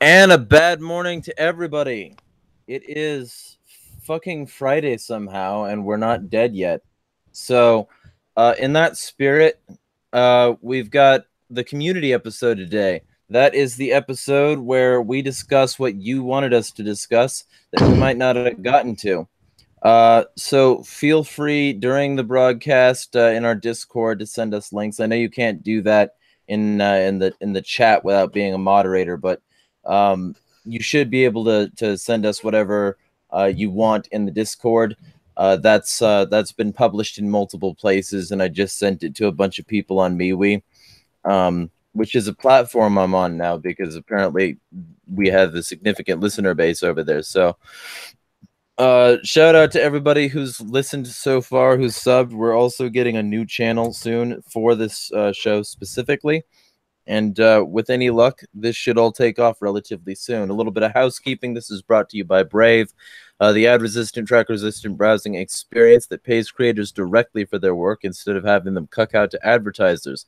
And a bad morning to everybody. It is fucking Friday somehow, and we're not dead yet. So, in that spirit, we've got the community episode today. That is the episode where we discuss what you wanted us to discuss that we might not have gotten to. So feel free during the broadcast in our Discord to send us links. I know you can't do that in the chat without being a moderator, but um, you should be able to send us whatever you want in the Discord. That's been published in multiple places, and I just sent it to a bunch of people on MeWe, which is a platform I'm on now because apparently we have a significant listener base over there. So shout out to everybody who's listened so far, who's subbed. We're also getting a new channel soon for this show specifically, and with any luck, this should all take off relatively soon. A little bit of housekeeping. This is brought to you by Brave, the ad-resistant, track-resistant browsing experience that pays creators directly for their work instead of having them cuck out to advertisers.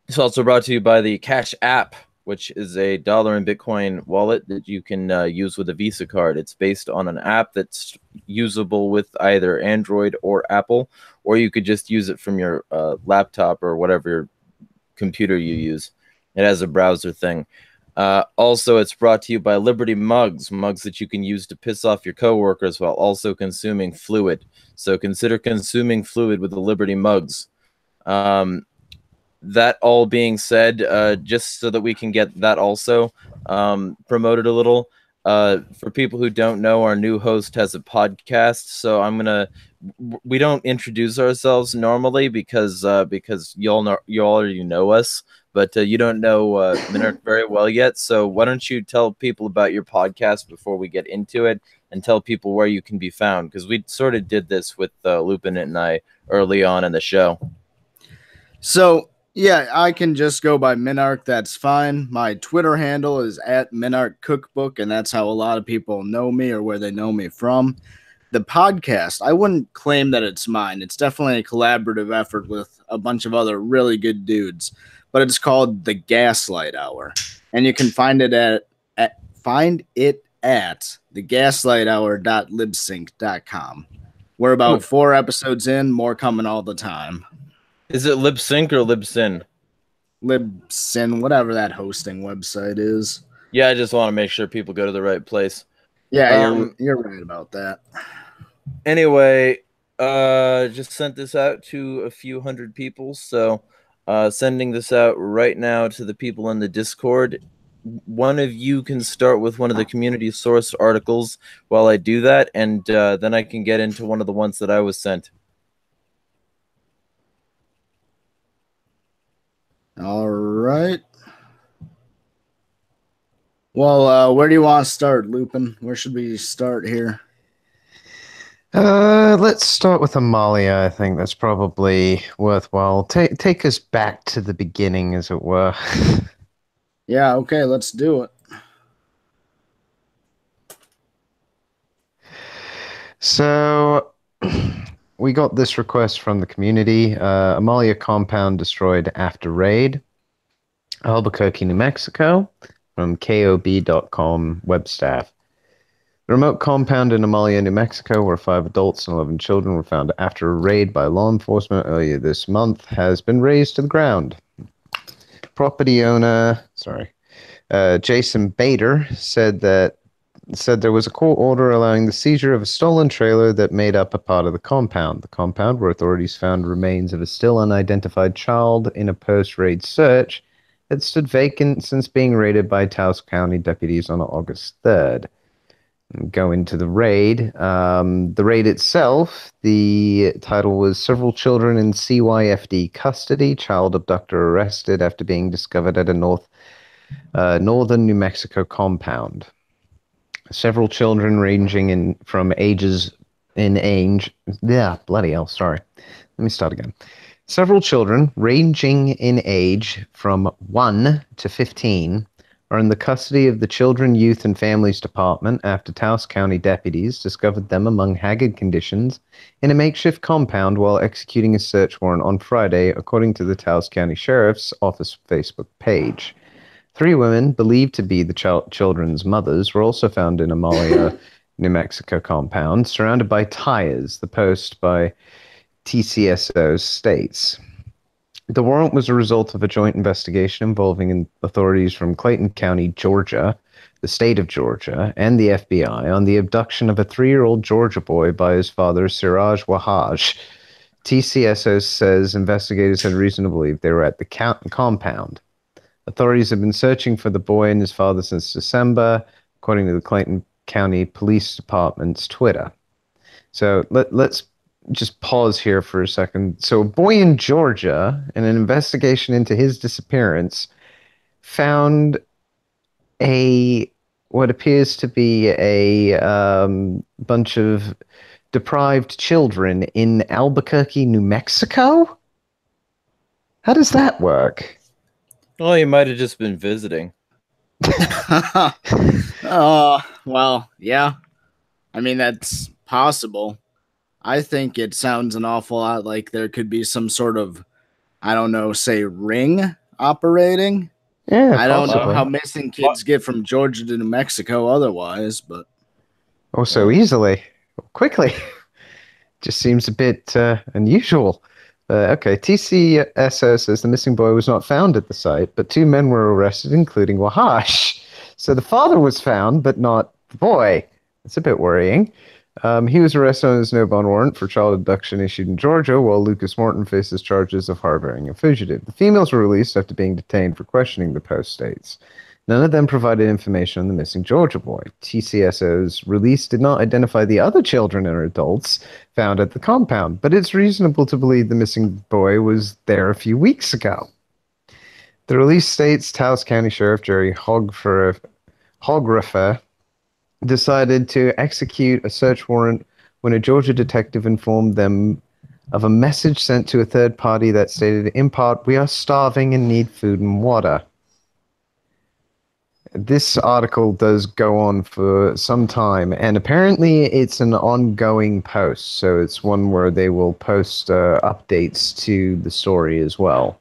It's also brought to you by the Cash App, which is a dollar in Bitcoin wallet that you can use with a Visa card. It's based on an app that's usable with either Android or Apple, or you could just use it from your laptop or whatever computer you use. It has a browser thing. Also, it's brought to you by Liberty mugs that you can use to piss off your coworkers while also consuming fluid. So consider consuming fluid with the Liberty mugs. That all being said, just so that we can get that also promoted a little, for people who don't know, our new host has a podcast. So we don't introduce ourselves normally because you already know us, but you don't know Minark very well yet. So why don't you tell people about your podcast before we get into it, and tell people where you can be found, because we sort of did this with Lupin and I early on in the show. So, yeah, I can just go by Minark. That's fine. My Twitter handle is at Minark Cookbook, and that's how a lot of people know me or where they know me from. The podcast, I wouldn't claim that it's mine. It's definitely a collaborative effort with a bunch of other really good dudes, but it's called The Gaslight Hour, and you can find it at thegaslighthour.libsync.com. We're about 4 episodes in, more coming all the time. Is it lip sync or libsyn? Libsyn, whatever that hosting website is. Yeah, I just want to make sure people go to the right place. Yeah, you're right about that. Anyway, just sent this out to a few hundred people, so sending this out right now to the people in the Discord. One of you can start with one of the community source articles while I do that, and then I can get into one of the ones that I was sent. All right. Well, where do you want to start, Lupin? Where should we start here? Let's start with Amalia. I think that's probably worthwhile. Take us back to the beginning, as it were. Yeah, okay, let's do it. So, we got this request from the community. Amalia Compound destroyed after raid. Albuquerque, New Mexico, from KOB.com web staff. The remote compound in Amalia, New Mexico, where 5 adults and 11 children were found after a raid by law enforcement earlier this month, has been razed to the ground. Property owner, Jason Bader said there was a court order allowing the seizure of a stolen trailer that made up a part of the compound. The compound, where authorities found remains of a still unidentified child in a post-raid search, had stood vacant since being raided by Taos County deputies on August 3rd. Go into the raid. The raid itself, the title was Several Children in CYFD Custody, Child Abductor Arrested After Being Discovered at a Northern New Mexico Compound. Several children ranging in age. Yeah, bloody hell, sorry. Let me start again. Several children ranging in age from 1 to 15 are in the custody of the Children, Youth, and Families Department after Taos County deputies discovered them among haggard conditions in a makeshift compound while executing a search warrant on Friday, according to the Taos County Sheriff's Office Facebook page. Three women, believed to be the children's mothers, were also found in Amalia, New Mexico compound, surrounded by tires, the post by TCSO states. The warrant was a result of a joint investigation involving authorities from Clayton County, Georgia, the state of Georgia, and the FBI on the abduction of a 3-year-old Georgia boy by his father, Siraj Wahaj. TCSO says investigators had reason to believe they were at the compound. Authorities have been searching for the boy and his father since December, according to the Clayton County Police Department's Twitter. So let's just pause here for a second. So a boy in Georgia, in an investigation into his disappearance, found what appears to be a bunch of deprived children in Albuquerque, New Mexico? How does that work? Well, he might have just been visiting. Well, yeah. I mean, that's possible. I think it sounds an awful lot like there could be some sort of, I don't know, say ring operating. Yeah, I don't know possibly. how missing kids get from Georgia to New Mexico otherwise, but Oh, so easily, quickly. Just seems a bit unusual. Okay, TCSO says the missing boy was not found at the site, but 2 men were arrested, including Wahash. So the father was found, but not the boy. It's a bit worrying. He was arrested on his no-bond warrant for child abduction issued in Georgia, while Lucas Morton faces charges of harboring a fugitive. The females were released after being detained for questioning, the Post states. None of them provided information on the missing Georgia boy. TCSO's release did not identify the other children or adults found at the compound, but it's reasonable to believe the missing boy was there a few weeks ago. The release states Taos County Sheriff Jerry Hograffer decided to execute a search warrant when a Georgia detective informed them of a message sent to a third party that stated, in part, "We are starving and need food and water." This article does go on for some time, and apparently it's an ongoing post, so it's one where they will post updates to the story as well.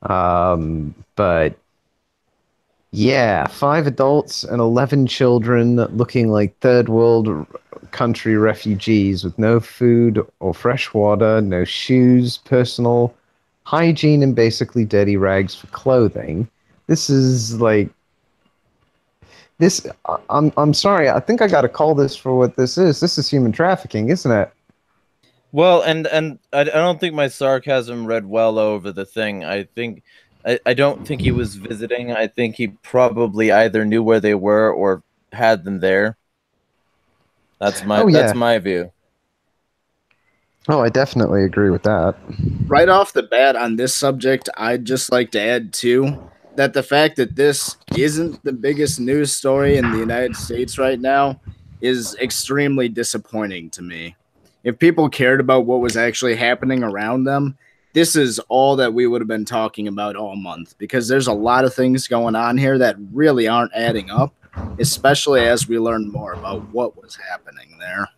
But yeah, 5 adults and 11 children looking like third world country refugees with no food or fresh water, no shoes, personal hygiene, and basically dirty rags for clothing. This is like this. I'm sorry. I think I got to call this for what this is. This is human trafficking, isn't it? Well, and I don't think my sarcasm read well over the thing. I don't think he was visiting. I think he probably either knew where they were or had them there. That's my view. Oh, I definitely agree with that. right off the bat on this subject, I'd just like to add too that the fact that this isn't the biggest news story in the United States right now is extremely disappointing to me. If people cared about what was actually happening around them, this is all that we would have been talking about all month, because there's a lot of things going on here that really aren't adding up, especially as we learn more about what was happening there.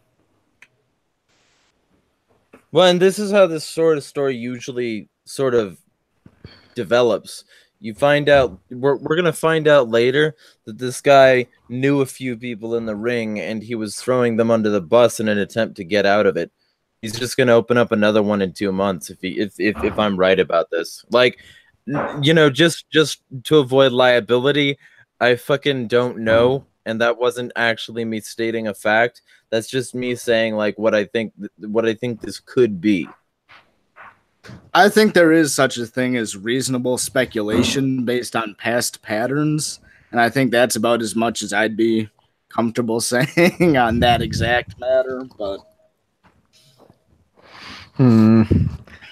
Well, and this is how this sort of story usually sort of develops. You find out we're gonna find out later that this guy knew a few people in the ring and he was throwing them under the bus in an attempt to get out of it. He's just gonna open up another one in 2 months if I'm right about this. Like, just to avoid liability, I fucking don't know, and that wasn't actually me stating a fact. That's just me saying like what I think this could be. I think there is such a thing as reasonable speculation based on past patterns, and I think that's about as much as I'd be comfortable saying on that exact matter. But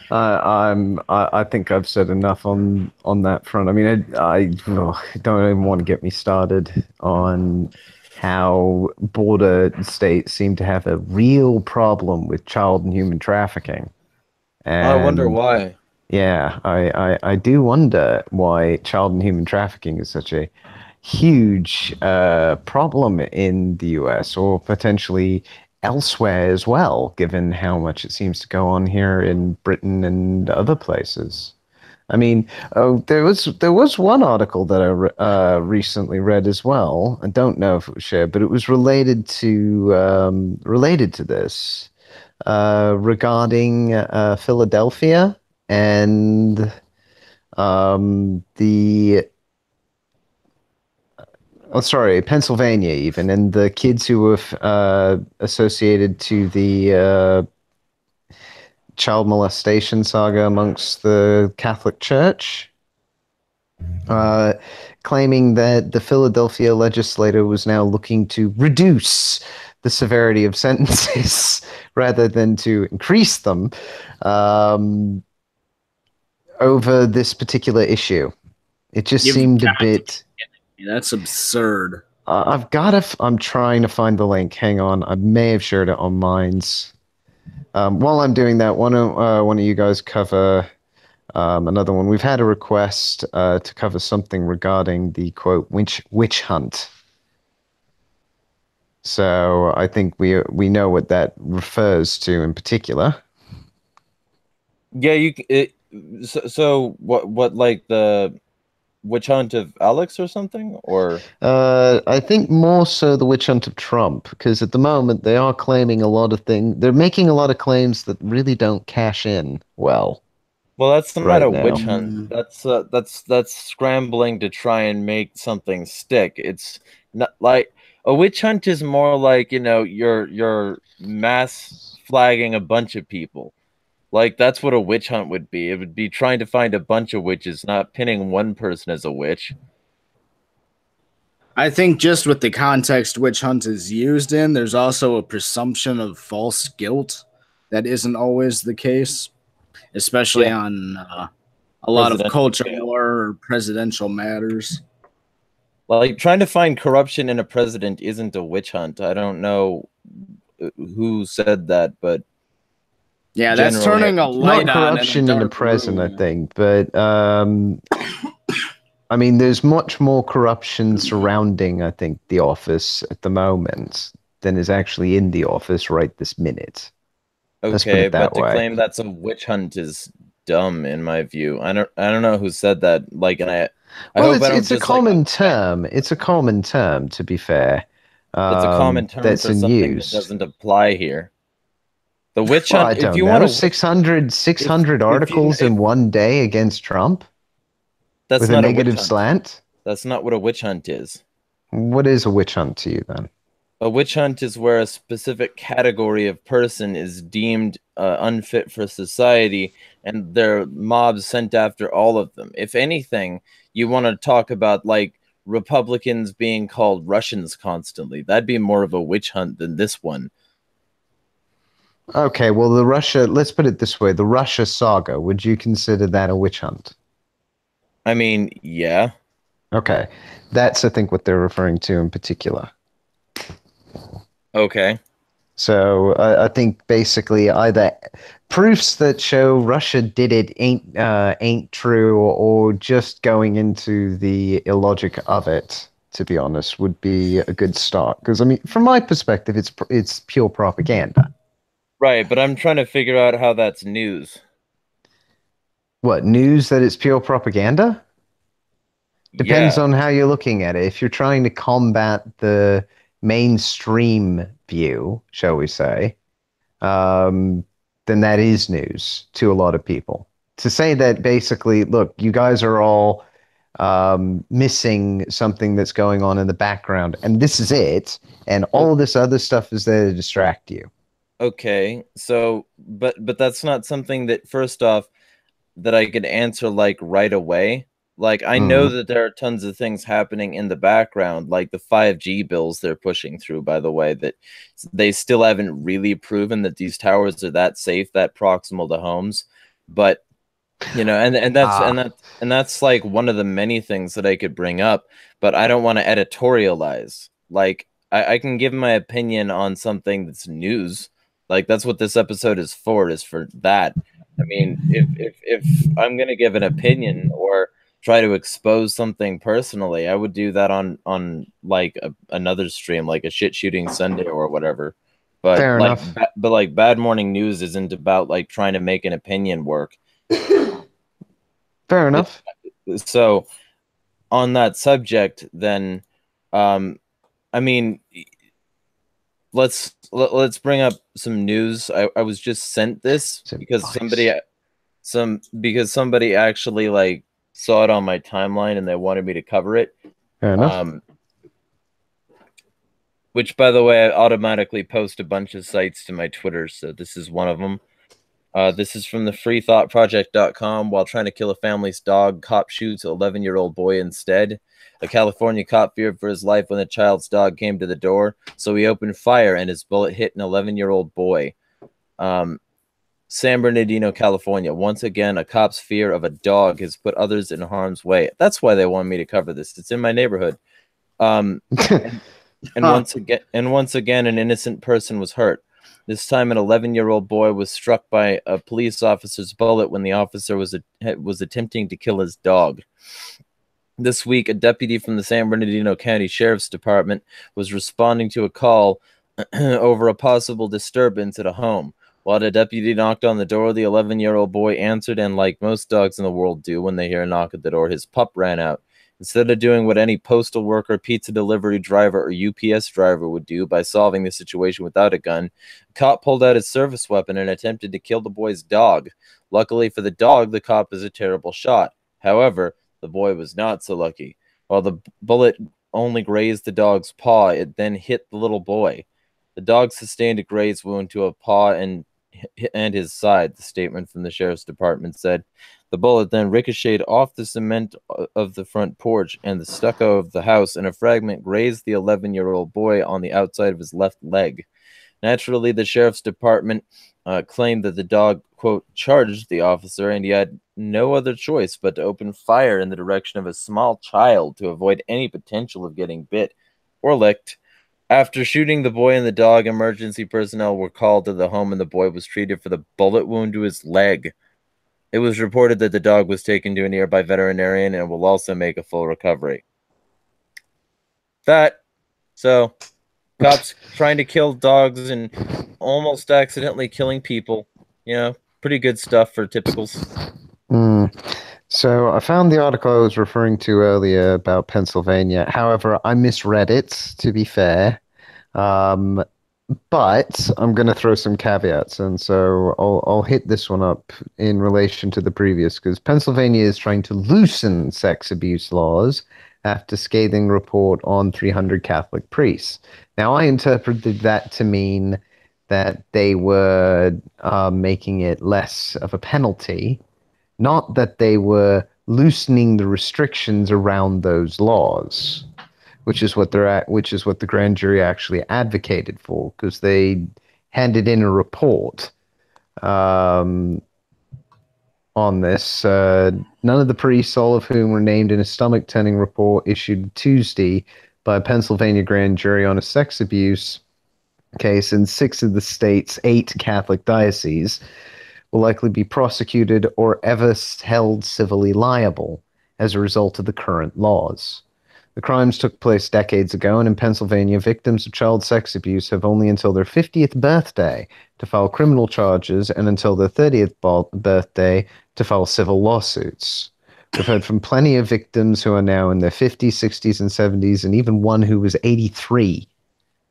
I think I've said enough on that front. I mean, I don't even want to get me started on how border states seem to have a real problem with child and human trafficking. And I wonder why. Yeah, I do wonder why child and human trafficking is such a huge problem in the US, or potentially elsewhere as well, given how much it seems to go on here in Britain and other places. I mean, oh, there was one article that I recently read as well. I don't know if it was shared, but it was related to this regarding Philadelphia and the oh sorry, Pennsylvania even, and the kids who were associated to the child molestation saga amongst the Catholic Church. Uh, Claiming that the Philadelphia legislature was now looking to reduce the severity of sentences rather than to increase them um, over this particular issue. It just You've seemed a got to be bit. kidding me. That's absurd. I've got to. I'm trying to find the link. Hang on. I may have shared it on Minds. While I'm doing that, one of you guys cover another one. We've had a request to cover something regarding the quote witch hunt. So I think we know what that refers to in particular. Yeah, so what like the witch hunt of Alex or something, or I think more so the witch hunt of Trump, because at the moment they are claiming a lot of things. They're making a lot of claims that really don't cash in well well, that's not right a witch now. hunt. That's scrambling to try and make something stick. It's not like a witch hunt is more like, you're mass flagging a bunch of people. Like that's what a witch hunt would be. It would be trying to find a bunch of witches, not pinning one person as a witch. I think just with the context witch hunt is used in, there's also a presumption of false guilt that isn't always the case, especially Yeah, on a lot of presidential culture scale. war or presidential matters. Like trying to find corruption in a president isn't a witch hunt. I don't know who said that, but Yeah, that's generally, turning a Not light on in a corruption in the dark present, I room. think, but I mean, there's much more corruption surrounding, I think, the office at the moment than is actually in the office right this minute. Let's put okay, it but that to way. claim that's a witch hunt is dumb in my view. I don't know who said that. Like, and I Well, hope I it's don't it's a just like common term. It's a common term, to be fair. it's a common term That's for in something that use. doesn't apply here. The witch Well, hunt, I if don't you want know. to, 600, if 600 if you articles if in one day against Trump that's with a not a witch negative hunt. slant. That's not what a witch hunt is. What is a witch hunt to you then? A witch hunt is where a specific category of person is deemed unfit for society, and their mobs sent after all of them. If anything, you want to talk about like Republicans being called Russians constantly. That'd be more of a witch hunt than this one. Okay, well, let's put it this way, the Russia Saga, would you consider that a witch hunt? I mean, yeah. Okay, that's, I think, what they're referring to in particular. Okay. So I think basically either proofs that show Russia did it ain't true, or just going into the illogic of it, to be honest, would be a good start. Because I mean, from my perspective, it's pure propaganda. Right, but I'm trying to figure out how that's news. What, news that it's pure propaganda? Depends Yeah. on how you're looking at it. If you're trying to combat the mainstream view, shall we say, um, then that is news to a lot of people. To say that basically, look, you guys are all missing something that's going on in the background, and this is it, and all of this other stuff is there to distract you. Okay. So, but that's not something that first off that I could answer like right away. Like I know Mm. that there are tons of things happening in the background, like the 5G bills they're pushing through, by the way, that they still haven't really proven that these towers are that safe, that proximal to homes. But and that's and Ah, that and that's like one of the many things that I could bring up, but I don't want to editorialize. Like I can give my opinion on something that's news. Like that's what this episode is for that. I mean, if I'm gonna give an opinion or try to expose something personally, I would do that on like another stream, like a shit shooting Sunday or whatever. But fair enough. like Bad Morning News isn't about like trying to make an opinion work. Fair enough. So on that subject, then, I mean, let's bring up some news. I was just sent this Some because advice. somebody actually like saw it on my timeline and they wanted me to cover it. Fair enough. Which, by the way, I automatically post a bunch of sites to my Twitter, so this is one of them. This is from the freethoughtproject.com. While trying to kill a family's dog, cop shoots an 11-year-old boy instead. A California cop feared for his life when the child's dog came to the door, so he opened fire and his bullet hit an 11-year-old boy. San Bernardino, California. Once again, a cop's fear of a dog has put others in harm's way. That's why they want me to cover this. It's in my neighborhood. And once again, an innocent person was hurt. This time, an 11-year-old boy was struck by a police officer's bullet when the officer was attempting to kill his dog. This week, a deputy from the San Bernardino County Sheriff's Department was responding to a call over a possible disturbance at a home. While the deputy knocked on the door, the 11-year-old boy answered, and like most dogs in the world do when they hear a knock at the door, his pup ran out. Instead of doing what any postal worker, pizza delivery driver, or UPS driver would do by solving the situation without a gun, the cop pulled out his service weapon and attempted to kill the boy's dog. Luckily for the dog, the cop is a terrible shot. However, the boy was not so lucky. While the bullet only grazed the dog's paw, it then hit the little boy. The dog sustained a graze wound to a paw and his side, the statement from the sheriff's department said. The bullet then ricocheted off the cement of the front porch and the stucco of the house, and a fragment grazed the 11-year-old boy on the outside of his left leg. Naturally, the sheriff's department claimed that the dog, quote, charged the officer, and he had no other choice but to open fire in the direction of a small child to avoid any potential of getting bit or licked. After shooting the boy and the dog, emergency personnel were called to the home and the boy was treated for the bullet wound to his leg. It was reported that the dog was taken to a nearby veterinarian and will also make a full recovery. So, cops trying to kill dogs and almost accidentally killing people. Pretty good stuff for typicals. So I found the article I was referring to earlier about Pennsylvania. However, I misread it, to be fair. But I'm going to throw some caveats, and so I'll hit this one up in relation to the previous, because Pennsylvania is trying to loosen sex abuse laws after scathing report on 300 Catholic priests. Now, I interpreted that to mean that they were making it less of a penalty, not that they were loosening the restrictions around those laws, which is what the grand jury actually advocated for, because they handed in a report on this. None of the priests, all of whom were named in a stomach-turning report issued Tuesday by a Pennsylvania grand jury on a sex abuse case in 6 of the state's 8 Catholic dioceses, will likely be prosecuted or ever held civilly liable as a result of the current laws. The crimes took place decades ago, and in Pennsylvania, victims of child sex abuse have only until their 50th birthday to file criminal charges and until their 30th birthday to file civil lawsuits. We've heard from plenty of victims who are now in their 50s, 60s, and 70s, and even one who was 83.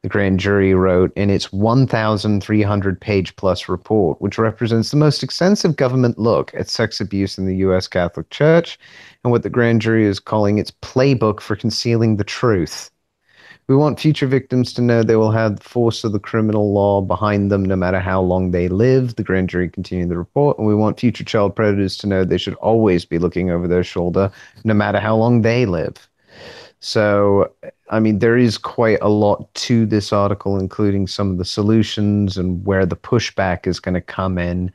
The grand jury wrote in its 1,300-page-plus report, which represents the most extensive government look at sex abuse in the U.S. Catholic Church and what the grand jury is calling its playbook for concealing the truth. We want future victims to know they will have the force of the criminal law behind them no matter how long they live, the grand jury continued the report, and we want future child predators to know they should always be looking over their shoulder no matter how long they live. So, I mean, there is quite a lot to this article, including some of the solutions and where the pushback is going to come in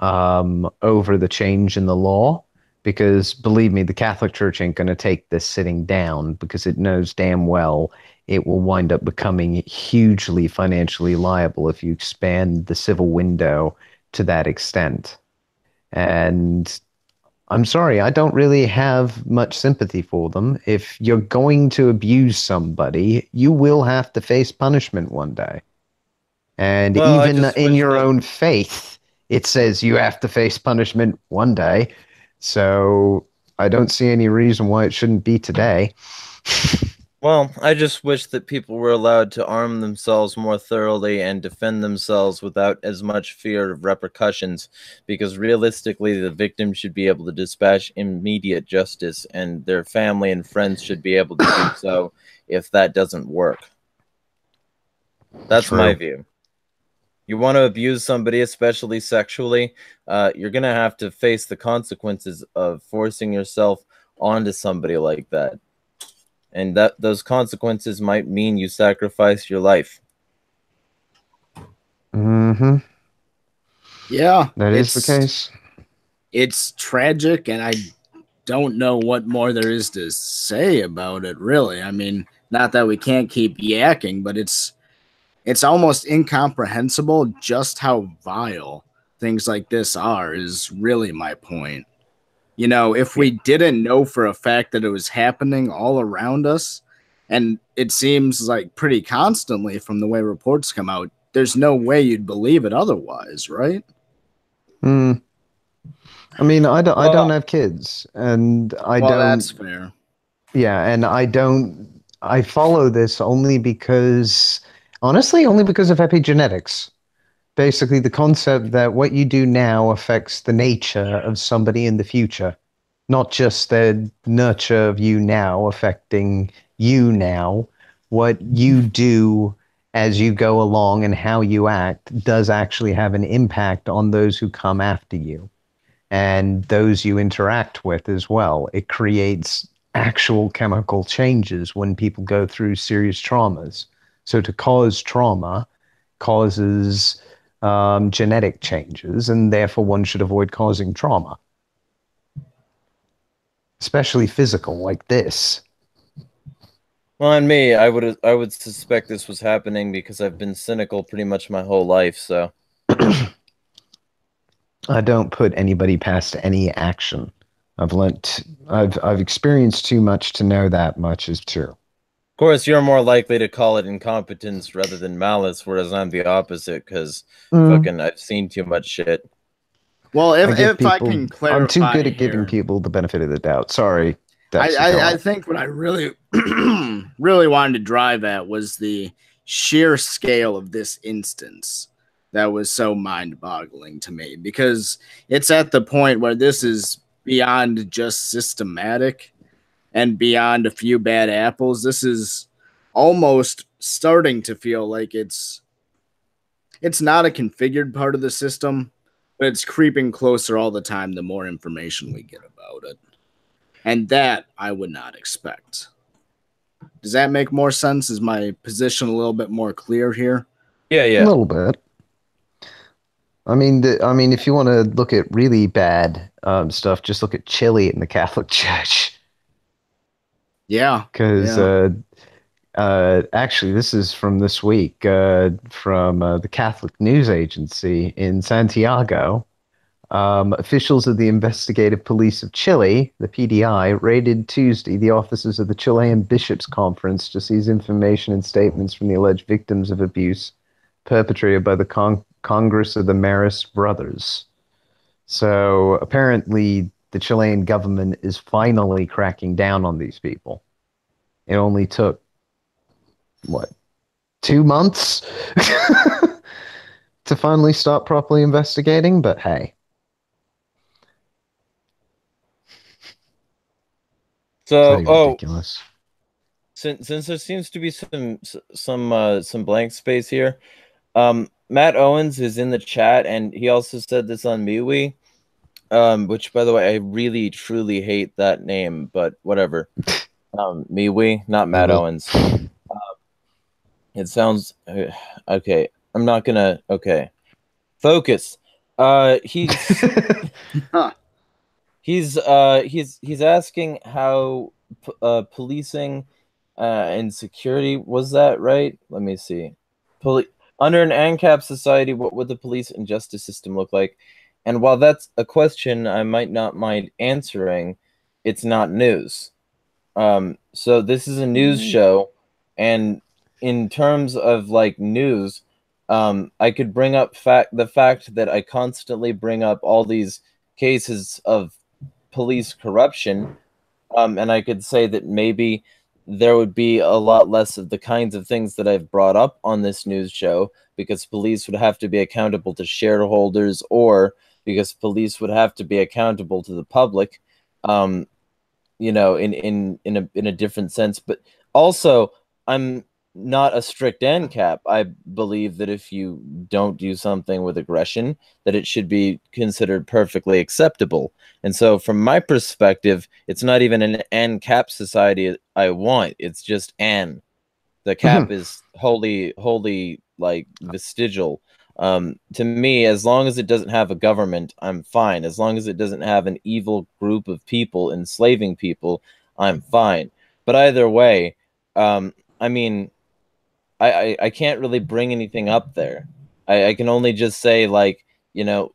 over the change in the law. Because, believe me, the Catholic Church ain't going to take this sitting down, because it knows damn well it will wind up becoming hugely financially liable if you expand the civil window to that extent. And I'm sorry, I don't really have much sympathy for them. If you're going to abuse somebody, you will have to face punishment one day. And Well, even in your own faith, it says you have to face punishment one day. So I don't see any reason why it shouldn't be today. Well, I just wish that people were allowed to arm themselves more thoroughly and defend themselves without as much fear of repercussions, because realistically, the victim should be able to dispatch immediate justice, and their family and friends should be able to do so if that doesn't work. That's my view. You want to abuse somebody, especially sexually, you're going to have to face the consequences of forcing yourself onto somebody like that. And that those consequences might mean you sacrifice your life. Mm-hmm. Yeah, That is the case. It's tragic, and I don't know what more there is to say about it, really. I mean, not that we can't keep yakking, but it's almost incomprehensible just how vile things like this are, is really my point. You know, if we didn't know for a fact that it was happening all around us, and it seems like pretty constantly from the way reports come out, there's no way you'd believe it otherwise, right? Hmm. I mean, I don't Well, have kids, and I Well, don't. that's fair. Yeah, and I don't. I follow this only because, honestly, only because of epigenetics. Basically, the concept that what you do now affects the nature of somebody in the future, not just the nurture of you now affecting you now. What you do as you go along and how you act does actually have an impact on those who come after you and those you interact with as well. It creates actual chemical changes when people go through serious traumas. So to cause trauma causes genetic changes, and therefore one should avoid causing trauma, especially physical like this. well, and me, I would suspect this was happening because I've been cynical pretty much my whole life. So I don't put anybody past any action. I've experienced too much to know that much is true. of course, you're more likely to call it incompetence rather than malice, whereas I'm the opposite because fucking I've seen too much shit. Well, I give if I people, can I'm too clarify good at giving here, people the benefit of the doubt. Sorry, Dexter, go I on. think what I really really wanted to drive at was the sheer scale of this instance that was so mind-boggling to me, because it's at the point where this is beyond just systematic and beyond a few bad apples. This is almost starting to feel like it's not a configured part of the system, but it's creeping closer all the time the more information we get about it. And that I would not expect. Does that make more sense? Is my position a little bit more clear here? Yeah, A yeah. little bit. I mean, if you want to look at really bad stuff, just look at Chile in the Catholic Church. Yeah. Because Yeah. actually, this is from this week from the Catholic News Agency in Santiago. Officials of the Investigative Police of Chile, the PDI, raided Tuesday the offices of the Chilean Bishops' Conference to seize information and statements from the alleged victims of abuse perpetrated by the Congress of the Marist Brothers. So apparently, the Chilean government is finally cracking down on these people. It only took, what, 2 months to finally start properly investigating, but hey. So, Pretty ridiculous. since there seems to be some blank space here, Matt Owens is in the chat, and he also said this on MeWe, which, by the way, I really truly hate that name, but whatever. MeWe, not Matt Owens. It sounds okay. I'm not gonna. Okay, focus. He's Huh. he's asking how policing and security, was that right? Let me see. Under an ANCAP society, what would the police and justice system look like? And while that's a question I might not mind answering, it's not news. So this is a news show, and in terms of like news, I could bring up the fact that I constantly bring up all these cases of police corruption. And I could say that maybe there would be a lot less of the kinds of things that I've brought up on this news show, because police would have to be accountable to shareholders, or because police would have to be accountable to the public, um, in a different sense. But also, I'm not a strict ANCAP. I believe that if you don't do something with aggression, that it should be considered perfectly acceptable. And so, from my perspective, it's not even an ANCAP society I want. It's just AN. The cap is wholly like vestigial. To me, as long as it doesn't have a government, I'm fine. As long as it doesn't have an evil group of people enslaving people, I'm fine. But either way, I mean, I can't really bring anything up there. I can only just say, like, you know,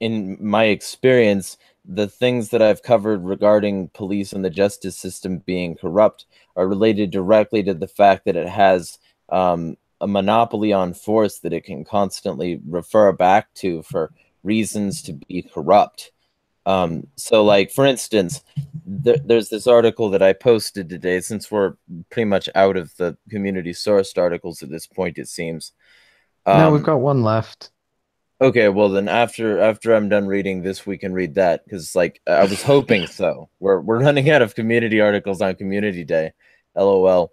in my experience, the things that I've covered regarding police and the justice system being corrupt are related directly to the fact that it has a monopoly on force that it can constantly refer back to for reasons to be corrupt. So, like, for instance, there's this article that I posted today, since we're pretty much out of the community sourced articles at this point, it seems. No, we've Um, got one left. Okay, well then after I'm done reading this, we can read that, because like I was hoping so. We're running out of community articles on Community Day, LOL.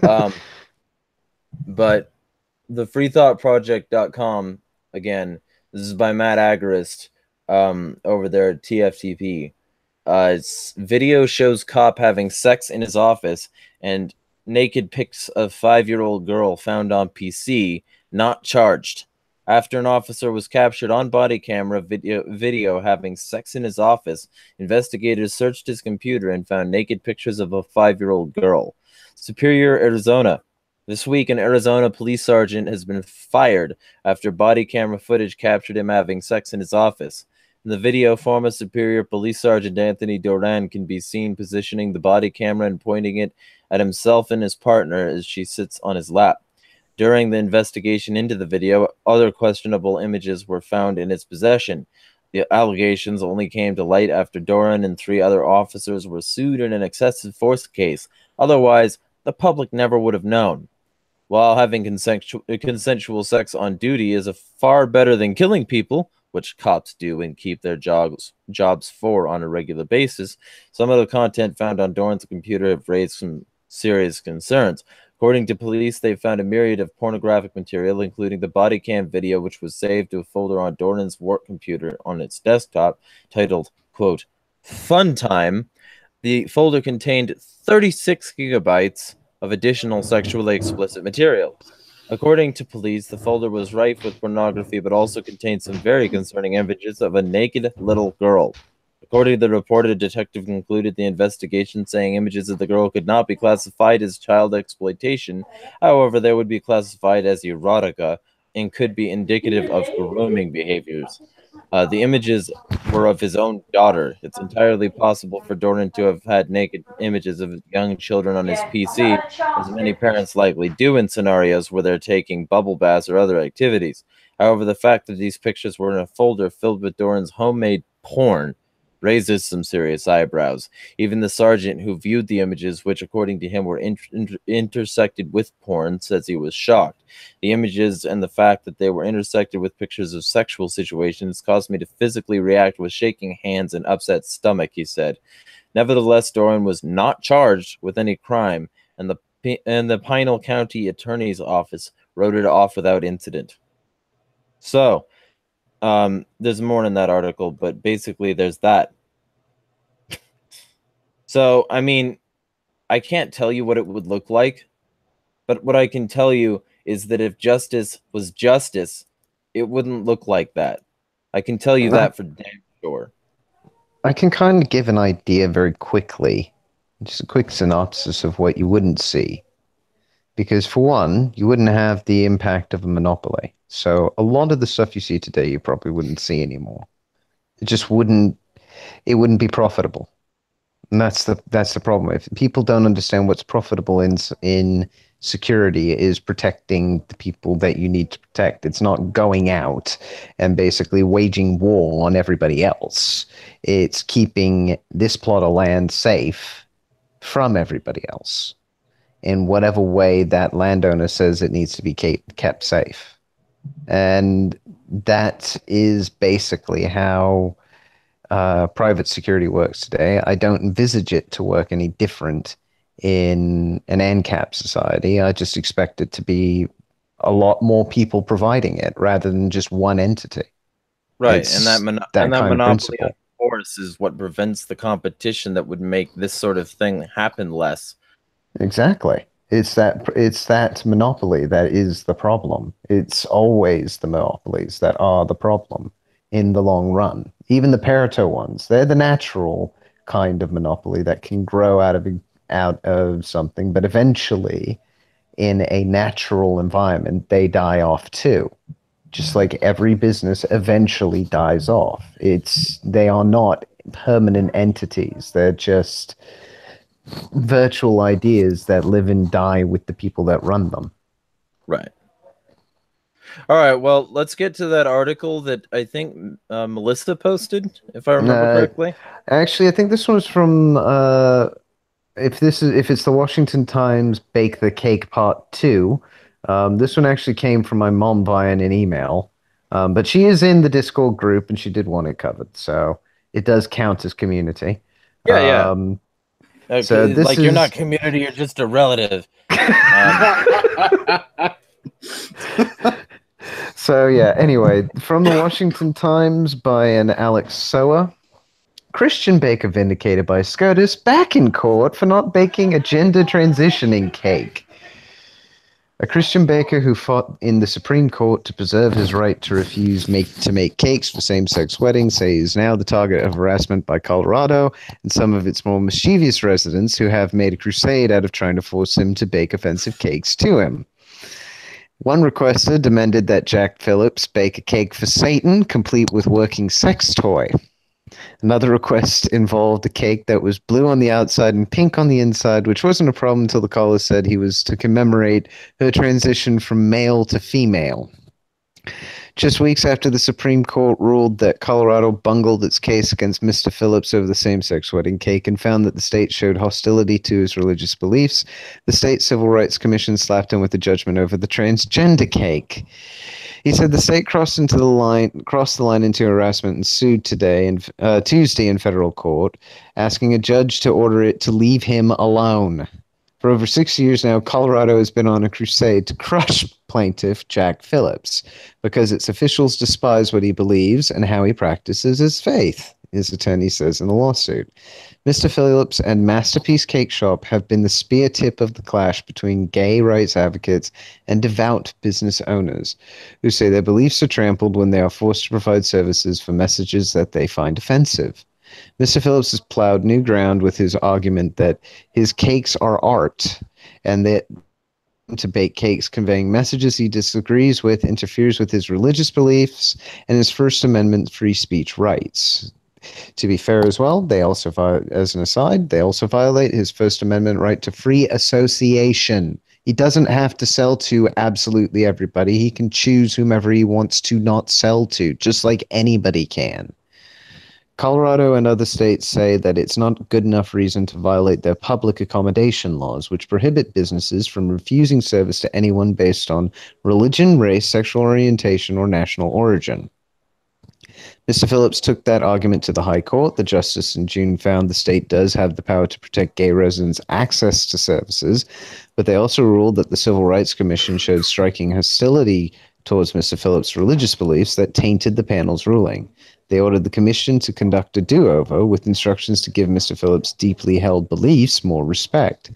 Um, but the freethoughtproject.com, again, this is by Matt Agarist, over there at TFTP. Video shows cop having sex in his office, and naked pics of 5-year-old girl found on PC, not charged. After an officer was captured on body camera video having sex in his office, investigators searched his computer and found naked pictures of a 5-year-old girl. Superior, Arizona. This week, an Arizona police sergeant has been fired after body camera footage captured him having sex in his office. In the video, former Superior Police Sergeant Anthony Doran can be seen positioning the body camera and pointing it at himself and his partner as she sits on his lap. During the investigation into the video, other questionable images were found in its possession. The allegations only came to light after Doran and 3 other officers were sued in an excessive force case. Otherwise, the public never would have known. While having consensual sex on duty is a far better than killing people, which cops do and keep their jobs for on a regular basis, some of the content found on Doran's computer have raised some serious concerns. According to police, they found a myriad of pornographic material, including the body cam video, which was saved to a folder on Doran's work computer on its desktop, titled, quote, Fun Time. The folder contained 36 gigabytes of additional sexually explicit material. According to police, the folder was rife with pornography, but also contained some very concerning images of a naked little girl. According to the report, a detective concluded the investigation, saying images of the girl could not be classified as child exploitation. However, they would be classified as erotica and could be indicative of grooming behaviors. The images were of his own daughter. It's entirely possible for Doran to have had naked images of young children on his PC, as many parents likely do in scenarios where they're taking bubble baths or other activities. However, the fact that these pictures were in a folder filled with Doran's homemade porn raises some serious eyebrows. Even the sergeant who viewed the images, which according to him were intersected with porn, says he was shocked. The images and the fact that they were intersected with pictures of sexual situations caused me to physically react with shaking hands and upset stomach, he said. Nevertheless, Doran was not charged with any crime, and the Pinal County Attorney's Office wrote it off without incident. So, there's more in that article, but basically there's that. So, I mean, I can't tell you what it would look like, but what I can tell you is that if justice was justice, it wouldn't look like that. I can tell you that for damn sure. I can kind of give an idea very quickly, just a quick synopsis of what you wouldn't see. Because for one, you wouldn't have the impact of a monopoly. So a lot of the stuff you see today, you probably wouldn't see anymore. It just wouldn't be profitable. And that's the problem. If people don't understand what's profitable in security is protecting the people that you need to protect. It's not going out and basically waging war on everybody else. It's keeping this plot of land safe from everybody else in whatever way that landowner says it needs to be kept safe. And that is basically how private security works today. I don't envisage it to work any different in an ANCAP society. I just expect it to be a lot more people providing it rather than just one entity. Right, It's and that that kind of monopoly on principle. force is what prevents the competition that would make this sort of thing happen less. Exactly. It's that monopoly that is the problem. It's always the monopolies that are the problem in the long run. Even the Pareto ones, they're the natural kind of monopoly that can grow out of something, but eventually in a natural environment, they die off too. Just like every business eventually dies off. They are not permanent entities. They're just virtual ideas that live and die with the people that run them. Right. All right. Well, let's get to that article that I think Melissa posted, if I remember correctly. Actually, I think this one's from if it's the Washington Times Bake the Cake Part 2. This one actually came from my mom via an email. But she is in the Discord group and she did want it covered, so it does count as community. Yeah. So this like, is... you're not community, you're just a relative. So yeah, anyway, from the Washington Times by an Alex Soa. Christian baker vindicated by SCOTUS back in court for not baking a gender transitioning cake. A Christian baker who fought in the Supreme Court to preserve his right to refuse to make cakes for same-sex weddings say he is now the target of harassment by Colorado and some of its more mischievous residents who have made a crusade out of trying to force him to bake offensive cakes to him. One requester demanded that Jack Phillips bake a cake for Satan, complete with working sex toy. Another request involved a cake that was blue on the outside and pink on the inside, which wasn't a problem until the caller said he was to commemorate her transition from male to female. Just weeks after the Supreme Court ruled that Colorado bungled its case against Mr. Phillips over the same-sex wedding cake and found that the state showed hostility to his religious beliefs, the state Civil Rights Commission slapped him with a judgment over the transgender cake. He said the state crossed the line into harassment and sued Tuesday in federal court, asking a judge to order it to leave him alone. For over 6 years now, Colorado has been on a crusade to crush plaintiff Jack Phillips because its officials despise what he believes and how he practices his faith, his attorney says in the lawsuit. Mr. Phillips and Masterpiece Cake Shop have been the spear tip of the clash between gay rights advocates and devout business owners who say their beliefs are trampled when they are forced to provide services for messages that they find offensive. Mr. Phillips has plowed new ground with his argument that his cakes are art and that to bake cakes conveying messages he disagrees with interferes with his religious beliefs and his First Amendment free speech rights. To be fair as well, they also violate his First Amendment right to free association. He doesn't have to sell to absolutely everybody. He can choose whomever he wants to not sell to, just like anybody can. Colorado and other states say that it's not good enough reason to violate their public accommodation laws, which prohibit businesses from refusing service to anyone based on religion, race, sexual orientation, or national origin. Mr. Phillips took that argument to the High Court. The justice in June found the state does have the power to protect gay residents' access to services, but they also ruled that the Civil Rights Commission showed striking hostility towards Mr. Phillips' religious beliefs that tainted the panel's ruling. They ordered the commission to conduct a do-over with instructions to give Mr. Phillips' deeply held beliefs more respect.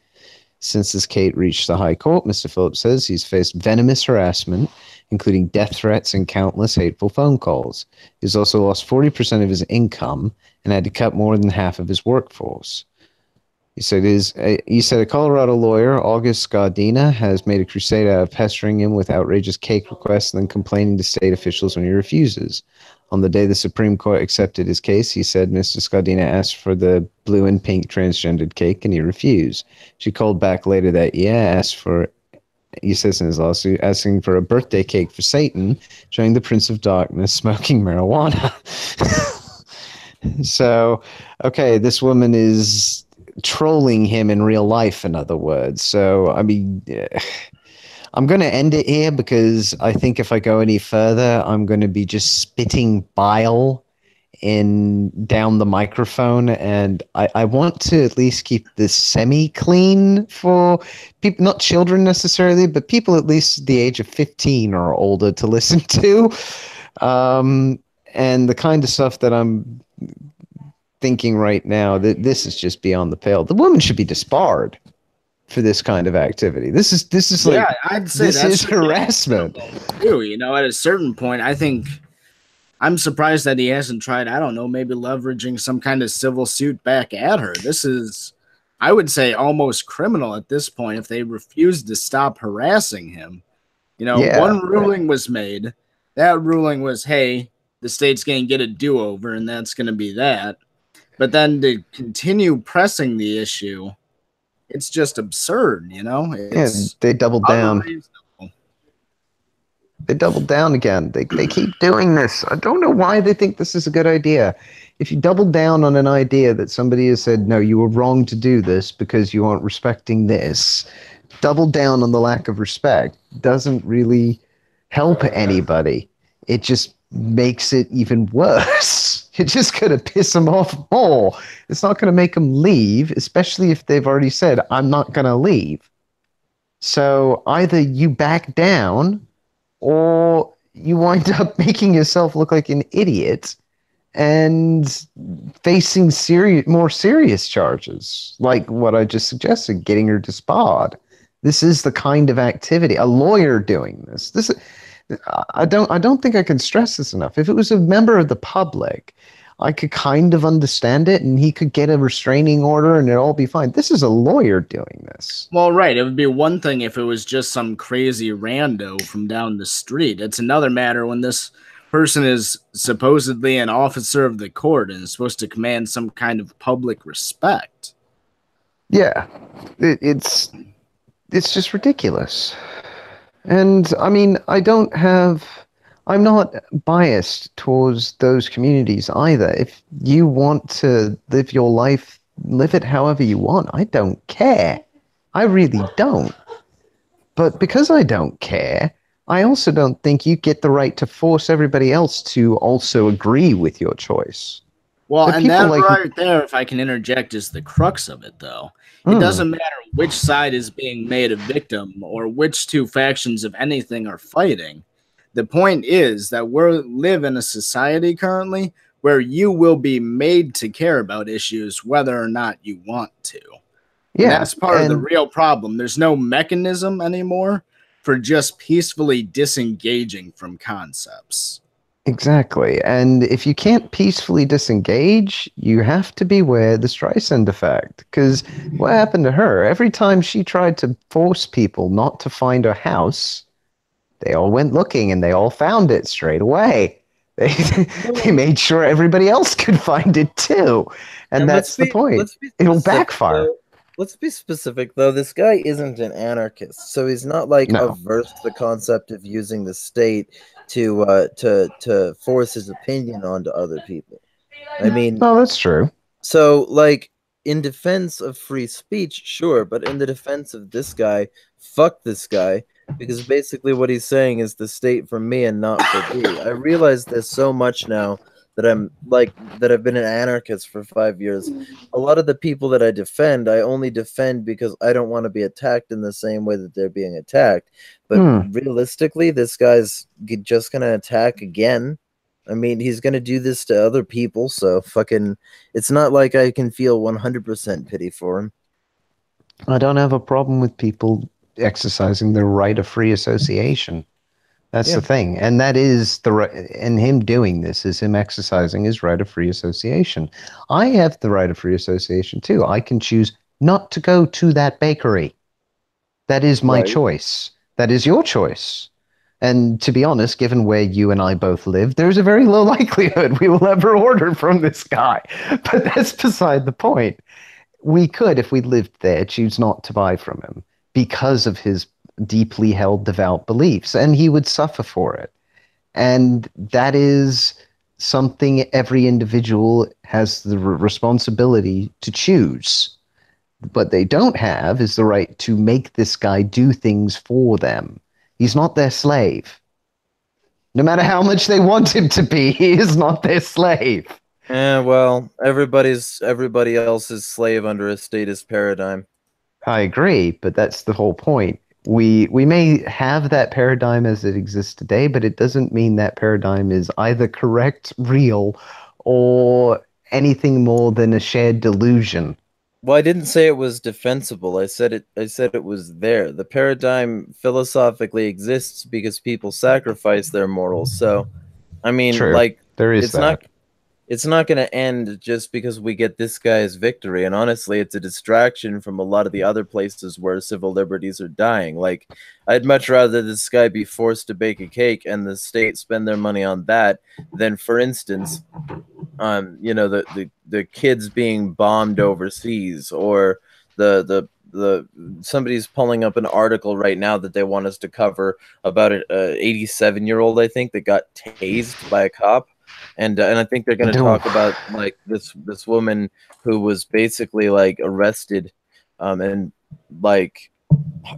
Since this case reached the High Court, Mr. Phillips says he's faced venomous harassment, including death threats and countless hateful phone calls. He's also lost 40% of his income and had to cut more than half of his workforce. He said a Colorado lawyer, August Gardina, has made a crusade out of pestering him with outrageous cake requests and then complaining to state officials when he refuses. On the day the Supreme Court accepted his case, he said Mr. Scardina asked for the blue and pink transgendered cake and he refused. She called back later that year, asked for He says in his lawsuit, asking for a birthday cake for Satan, showing the Prince of Darkness smoking marijuana. So, okay, this woman is trolling him in real life, in other words. So, I mean, I'm going to end it here because I think if I go any further, I'm going to be just spitting bile in down the microphone, and I want to at least keep this semi-clean for people, not children necessarily, but people at least the age of 15 or older to listen to. And the kind of stuff that I'm thinking right now, that this is just beyond the pale. The woman should be disbarred for this kind of activity. This is like, Yeah, I'd say this is harassment. Too, you know, at a certain point, I think I'm surprised that he hasn't tried, I don't know, maybe leveraging some kind of civil suit back at her. This is, I would say, almost criminal at this point if they refuse to stop harassing him. You know, Yeah. one ruling was made. That ruling was, hey, the state's going to get a do-over, and that's going to be that. But then to continue pressing the issue, it's just absurd, you know? It's they doubled down. unreasonable. They doubled down again. They keep doing this. I don't know why they think this is a good idea. If you double down on an idea that somebody has said, no, you were wrong to do this because you aren't respecting this, double down on the lack of respect doesn't really help anybody. It just makes it even worse. You're just going to piss them off more. It's not going to make them leave, especially if they've already said, I'm not going to leave. So either you back down or you wind up making yourself look like an idiot and facing more serious charges, like what I just suggested, getting her disbarred. This is the kind of activity, a lawyer doing this. I don't think I can stress this enough. If it was a member of the public, I could kind of understand it, and he could get a restraining order, and it'd all be fine. This is a lawyer doing this. Well, right. It would be one thing if it was just some crazy rando from down the street. It's another matter when this person is supposedly an officer of the court and is supposed to command some kind of public respect. Yeah, it's just ridiculous. And I mean, I'm not biased towards those communities either. If you want to live your life, live it however you want. I don't care. I really don't. But because I don't care, I also don't think you get the right to force everybody else to also agree with your choice. Well, and that right there, if I can interject, is the crux of it, though. It doesn't matter which side is being made a victim or which two factions of anything are fighting. The point is that we live in a society currently where you will be made to care about issues whether or not you want to. Yeah, and that's part of the real problem. There's no mechanism anymore for just peacefully disengaging from concepts. Exactly. And if you can't peacefully disengage, you have to beware the Streisand effect. Because what happened to her? Every time she tried to force people not to find her house, they all went looking and they all found it straight away. They made sure everybody else could find it too. And that's the point. It'll backfire. Let's be specific, though. This guy isn't an anarchist, so he's not like averse to the concept of using the state to force his opinion onto other people. I mean, no, that's true. So, like, in defense of free speech, sure, but in the defense of this guy, fuck this guy, because basically what he's saying is the state for me and not for thee. I realize this so much now that I've been an anarchist for 5 years. A lot of the people that I defend, I only defend because I don't want to be attacked in the same way that they're being attacked. But realistically, this guy's just going to attack again. I mean, he's going to do this to other people, so it's not like I can feel 100% pity for him. I don't have a problem with people exercising their right of free association. That's the thing. And that is the right, and him doing this is him exercising his right of free association. I have the right of free association too. I can choose not to go to that bakery. That is my choice. That is your choice. And to be honest, given where you and I both live, there's a very low likelihood we will ever order from this guy. But that's beside the point. We could, if we lived there, choose not to buy from him because of his deeply held devout beliefs, and he would suffer for it. And that is something every individual has the responsibility to choose. What they don't have is the right to make this guy do things for them. He's not their slave. No matter how much they want him to be, he is not their slave. Well, everybody else's slave under a statist paradigm. I agree, but that's the whole point. We may have that paradigm as it exists today, but it doesn't mean that paradigm is either correct, real, or anything more than a shared delusion. Well, I didn't say it was defensible. I said it was there. The paradigm philosophically exists because people sacrifice their morals. So, I mean, True, like there is it's not that. it's not going to end just because we get this guy's victory. And honestly, it's a distraction from a lot of the other places where civil liberties are dying. Like, I'd much rather this guy be forced to bake a cake and the state spend their money on that than, for instance, the kids being bombed overseas, or the somebody's pulling up an article right now that they want us to cover about an 87-year-old, I think, that got tased by a cop. And I think they're going to talk about like this woman who was basically like arrested and like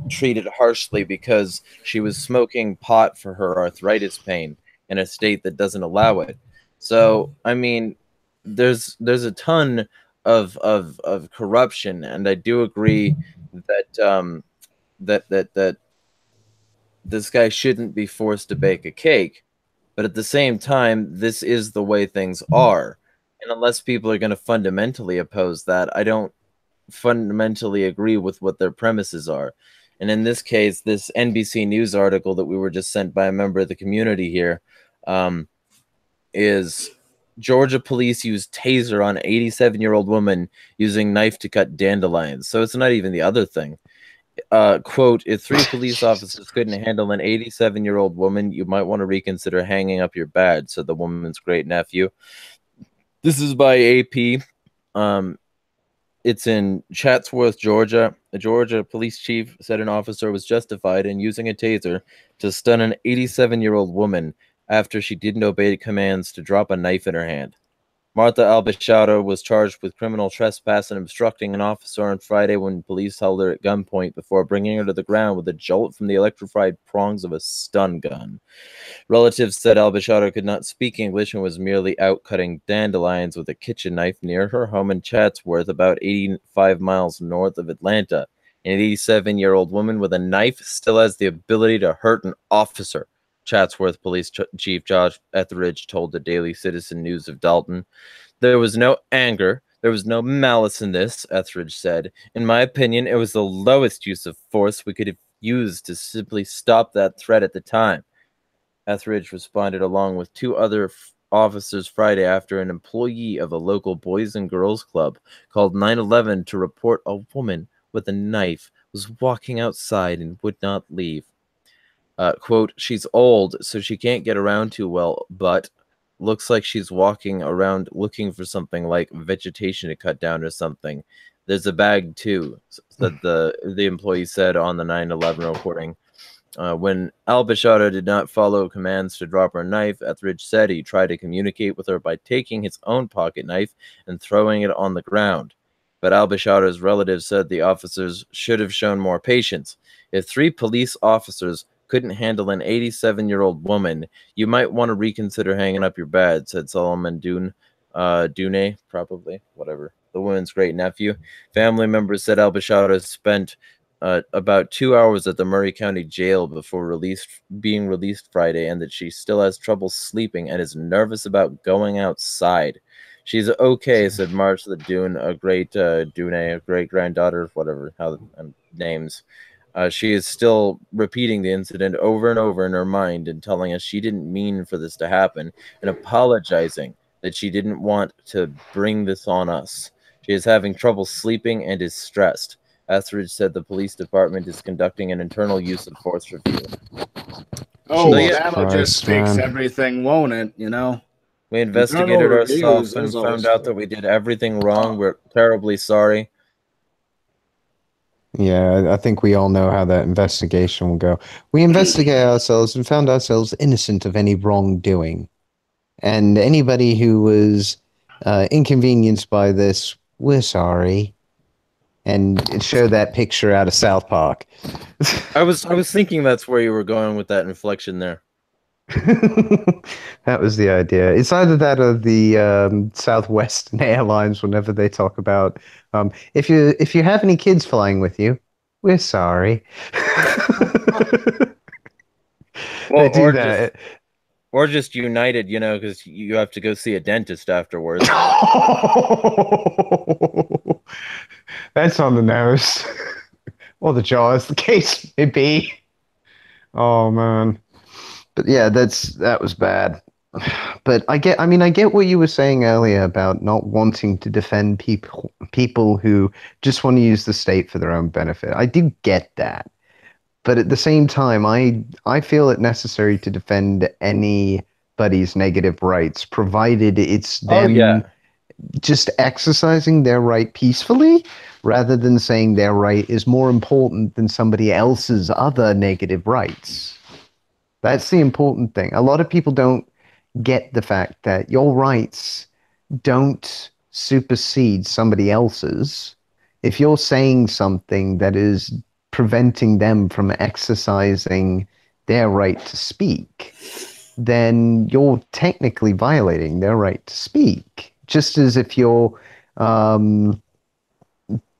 treated harshly because she was smoking pot for her arthritis pain in a state that doesn't allow it. So, I mean, there's a ton of corruption, and I do agree that that this guy shouldn't be forced to bake a cake. But at the same time, this is the way things are. And unless people are going to fundamentally oppose that, I don't fundamentally agree with what their premises are. And in this case, this NBC News article that we were just sent by a member of the community here is Georgia police used taser on 87-year-old woman using knife to cut dandelions. So it's not even the other thing. Quote, if 3 police officers couldn't handle an 87-year-old woman, you might want to reconsider hanging up your badge, said the woman's great nephew. This is by AP. It's in Chatsworth, Georgia. A Georgia police chief said an officer was justified in using a taser to stun an 87-year-old woman after she didn't obey commands to drop a knife in her hand. Martha Albashauto was charged with criminal trespass and obstructing an officer on Friday when police held her at gunpoint before bringing her to the ground with a jolt from the electrified prongs of a stun gun. Relatives said Albashauto could not speak English and was merely out cutting dandelions with a kitchen knife near her home in Chatsworth, about 85 miles north of Atlanta. An 87-year-old woman with a knife still has the ability to hurt an officer, Chatsworth Police Chief Josh Etheridge told the Daily Citizen News of Dalton. There was no anger. There was no malice in this, Etheridge said. In my opinion, it was the lowest use of force we could have used to simply stop that threat at the time. Etheridge responded along with 2 other officers Friday after an employee of a local Boys and Girls Club called 911 to report a woman with a knife was walking outside and would not leave. Quote, she's old, so she can't get around too well, but looks like she's walking around looking for something like vegetation to cut down or something. There's a bag, too, that the employee said on the 911 reporting. When Albashauto did not follow commands to drop her knife, Etheridge said he tried to communicate with her by taking his own pocket knife and throwing it on the ground. But Albashauto's relatives said the officers should have shown more patience. If 3 police officers couldn't handle an 87-year-old woman, you might want to reconsider hanging up your badge, said Solomon Dune, probably, whatever, the woman's great nephew. Family members said Albashauto spent about 2 hours at the Murray County Jail before being released Friday, and that she still has trouble sleeping and is nervous about going outside. She's okay, said Marcia Dune, a great Dune, a great granddaughter, whatever how names. She is still repeating the incident over and over in her mind and telling us she didn't mean for this to happen and apologizing that she didn't want to bring this on us. She is having trouble sleeping and is stressed. Etheridge said the police department is conducting an internal use of force review. Oh, well, Jesus that'll just Christ, fix man. everything, won't it? You know? We investigated Internal reviews, ourselves and there's always found out that we did everything wrong. We're terribly sorry. Yeah, I think we all know how that investigation will go. We investigate ourselves and found ourselves innocent of any wrongdoing. And anybody who was inconvenienced by this, we're sorry. And show that picture out of South Park. I was thinking that's where you were going with that inflection there. That was the idea. It's either that or the Southwestern Airlines whenever they talk about if you have any kids flying with you, we're sorry. Well, They do that. or just United, because you have to go see a dentist afterwards. That's on the nose. Or the jaw, as the case may be. Oh man. But yeah, that was bad. But I mean I get what you were saying earlier about not wanting to defend people who just want to use the state for their own benefit. I do get that. But at the same time, I feel it necessary to defend anybody's negative rights, provided it's Oh them yeah. just exercising their right peacefully, rather than saying their right is more important than somebody else's other negative rights. That's the important thing. A lot of people don't get the fact that your rights don't supersede somebody else's. If you're saying something that is preventing them from exercising their right to speak, then you're technically violating their right to speak. Just as if you're um,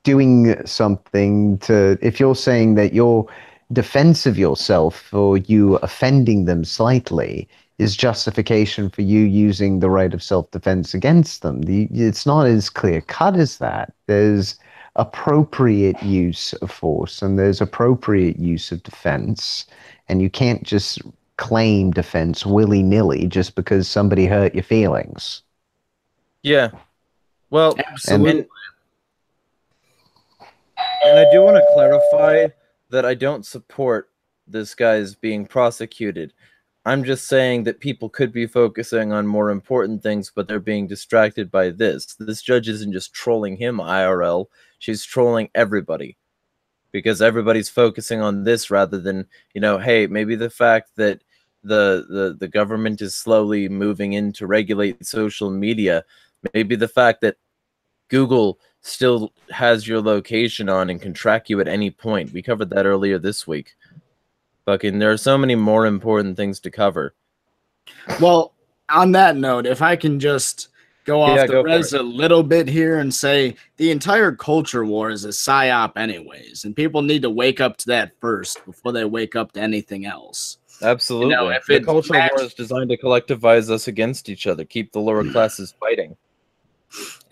doing something to, if you're saying that your defense of yourself or you offending them slightly is justification for you using the right of self-defense against them. It's not as clear cut as that. There's appropriate use of force and there's appropriate use of defense, and you can't just claim defense willy-nilly just because somebody hurt your feelings. Yeah. Well, Absolutely. and I do want to clarify that I don't support this guy's being prosecuted. I'm just saying that people could be focusing on more important things, but they're being distracted by this. This judge isn't just trolling him IRL, she's trolling everybody because everybody's focusing on this rather than, hey, maybe the fact that the government is slowly moving in to regulate social media, maybe the fact that Google still has your location on and can track you at any point. We covered that earlier this week. Fucking, there are so many more important things to cover. Well, on that note, if I can just go off Yeah, the go for res it. a little bit here and say the entire culture war is a psyop, anyways, and people need to wake up to that first before they wake up to anything else. Absolutely. If The it culture war match is designed to collectivize us against each other, keep the lower classes fighting.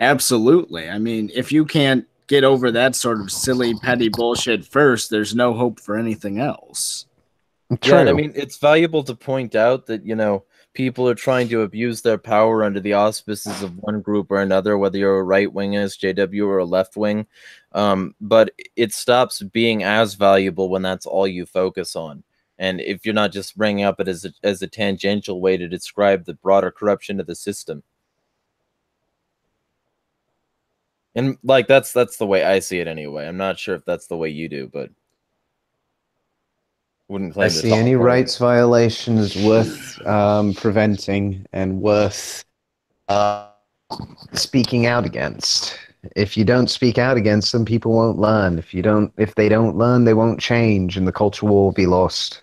absolutely. I mean, if you can't get over that sort of silly, petty bullshit first, there's no hope for anything else. Yeah, and I True. mean, it's valuable to point out that, people are trying to abuse their power under the auspices of one group or another, whether you're a right wing SJW or a left wing. But it stops being as valuable when that's all you focus on. And if you're not just bringing up it as a tangential way to describe the broader corruption of the system. And like that's the way I see it anyway. I'm not sure if that's the way you do, but wouldn't I claim to see talk any for you. rights violations worth preventing and worth uh, speaking out against. If you don't speak out against them, people won't learn. If they don't learn, they won't change, and the culture war will be lost.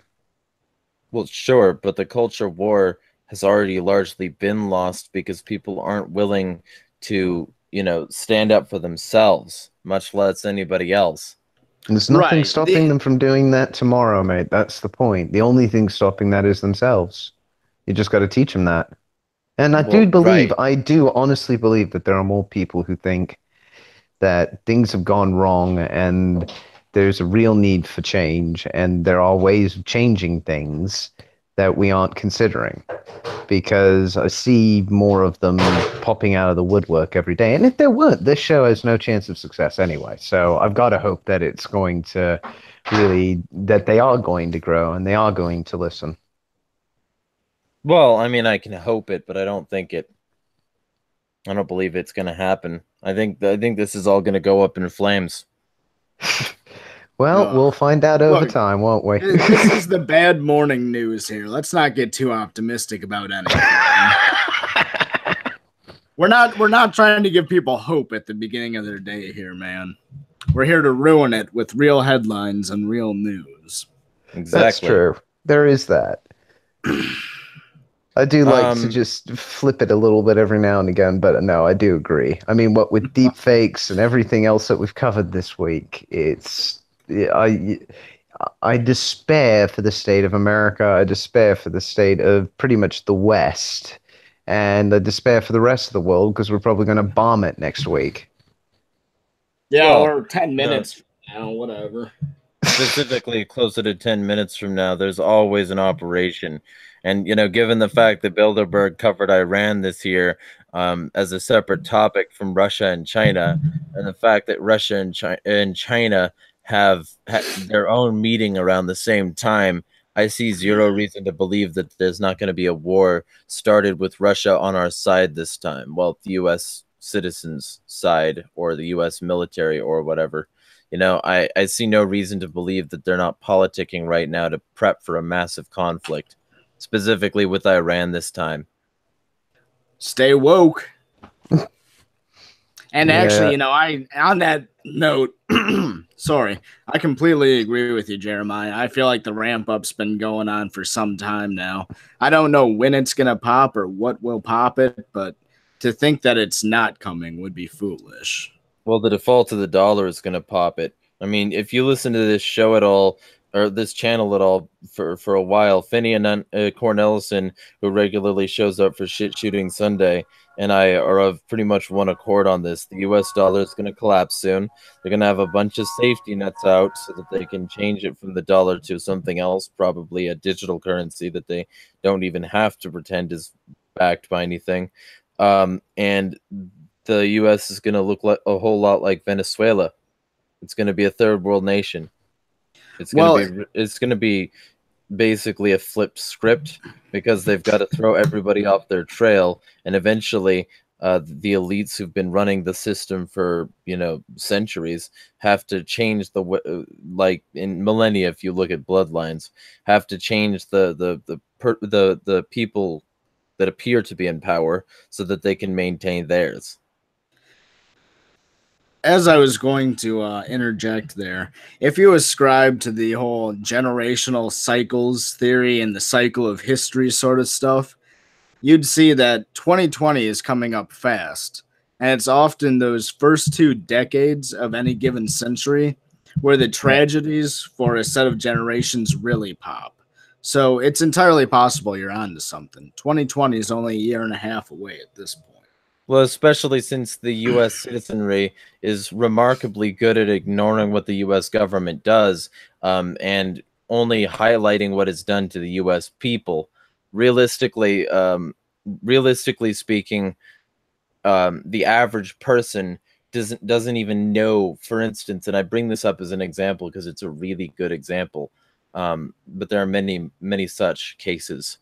Well, sure, but the culture war has already largely been lost because people aren't willing to, stand up for themselves, much less anybody else. And there's nothing Right. stopping them from doing that tomorrow, mate. That's the point. The only thing stopping that is themselves. You just got to teach them that. And Well, right. I do honestly believe that there are more people who think that things have gone wrong and there's a real need for change and there are ways of changing things that we aren't considering, because I see more of them popping out of the woodwork every day. And if there weren't, this show has no chance of success anyway. So I've got to hope that it's going to that they are going to grow and they are going to listen. Well, I mean, I can hope it, but I don't believe it's going to happen. I think this is all going to go up in flames. Well, Ugh. we'll find out over Look, time, won't we? this is the bad morning news here. Let's not get too optimistic about anything. We're not trying to give people hope at the beginning of their day here, man. We're here to ruin it with real headlines and real news. Exactly. That's true. There is that. I do like to Um, just flip it a little bit every now and again, but no, I do agree. I mean, what with deep fakes and everything else that we've covered this week, I despair for the state of America. I despair for the state of pretty much the West, and I despair for the rest of the world because we're probably going to bomb it next week. Yeah, Well, or 10 minutes from now, whatever. specifically closer to 10 minutes from now, there's always an operation. And, given the fact that Bilderberg covered Iran this year as a separate topic from Russia and China, and the fact that Russia and China have their own meeting around the same time, I see zero reason to believe that there's not going to be a war started with Russia on our side this time. Well, the U.S. citizens' side or the U.S. military or whatever. I see no reason to believe that they're not politicking right now to prep for a massive conflict, specifically with Iran this time. Stay woke. And Yeah. actually, on that note, sorry, I completely agree with you, Jeremiah. I feel like the ramp up's been going on for some time now. I don't know when it's going to pop or what will pop it, but to think that it's not coming would be foolish. Well, the default of the dollar is going to pop it. I mean, if you listen to this show at all, or this channel at all for a while, Finney and Cornelison, who regularly shows up for Shit Shooting Sunday, and I are of pretty much one accord on this. The U.S. dollar is going to collapse soon. They're going to have a bunch of safety nets out so that they can change it from the dollar to something else, probably a digital currency that they don't even have to pretend is backed by anything. And the U.S. is going to look like a whole lot like Venezuela. It's going to be a third world nation. It's going to be basically a flipped script because they've got to throw everybody off their trail, and eventually the elites who've been running the system for centuries have to change like in millennia. If you look at bloodlines, have to change the people that appear to be in power so that they can maintain theirs. As I was going to interject there, if you ascribe to the whole generational cycles theory and the cycle of history sort of stuff, you'd see that 2020 is coming up fast. And it's often those first 2 decades of any given century where the tragedies for a set of generations really pop. So it's entirely possible you're onto something. 2020 is only a year and a half away at this point. Well, especially since the U.S. citizenry is remarkably good at ignoring what the U.S. government does and only highlighting what is done to the U.S. people. Realistically speaking, the average person doesn't even know. For instance, and I bring this up as an example because it's a really good example, but there are many such cases.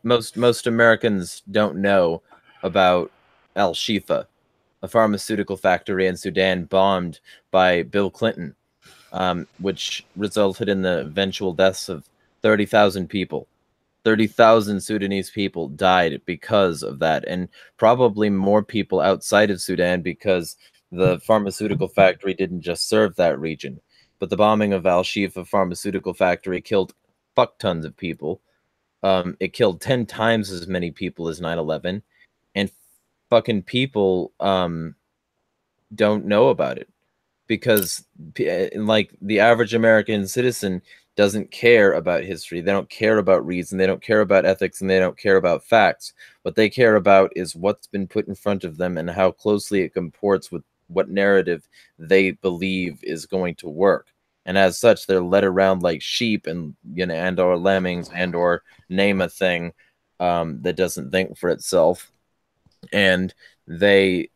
Most Americans don't know about Al-Shifa, a pharmaceutical factory in Sudan bombed by Bill Clinton, which resulted in the eventual deaths of 30,000 people. 30,000 Sudanese people died because of that, and probably more people outside of Sudan because the pharmaceutical factory didn't just serve that region. But the bombing of Al-Shifa pharmaceutical factory killed fuck tons of people. It killed 10 times as many people as 9/11, and fucking people don't know about it because like the average American citizen doesn't care about history. They don't care about reason. They don't care about ethics, and they don't care about facts. What they care about is what's been put in front of them and how closely it comports with what narrative they believe is going to work. And as such, they're led around like sheep and or lemmings or name a thing that doesn't think for itself. And they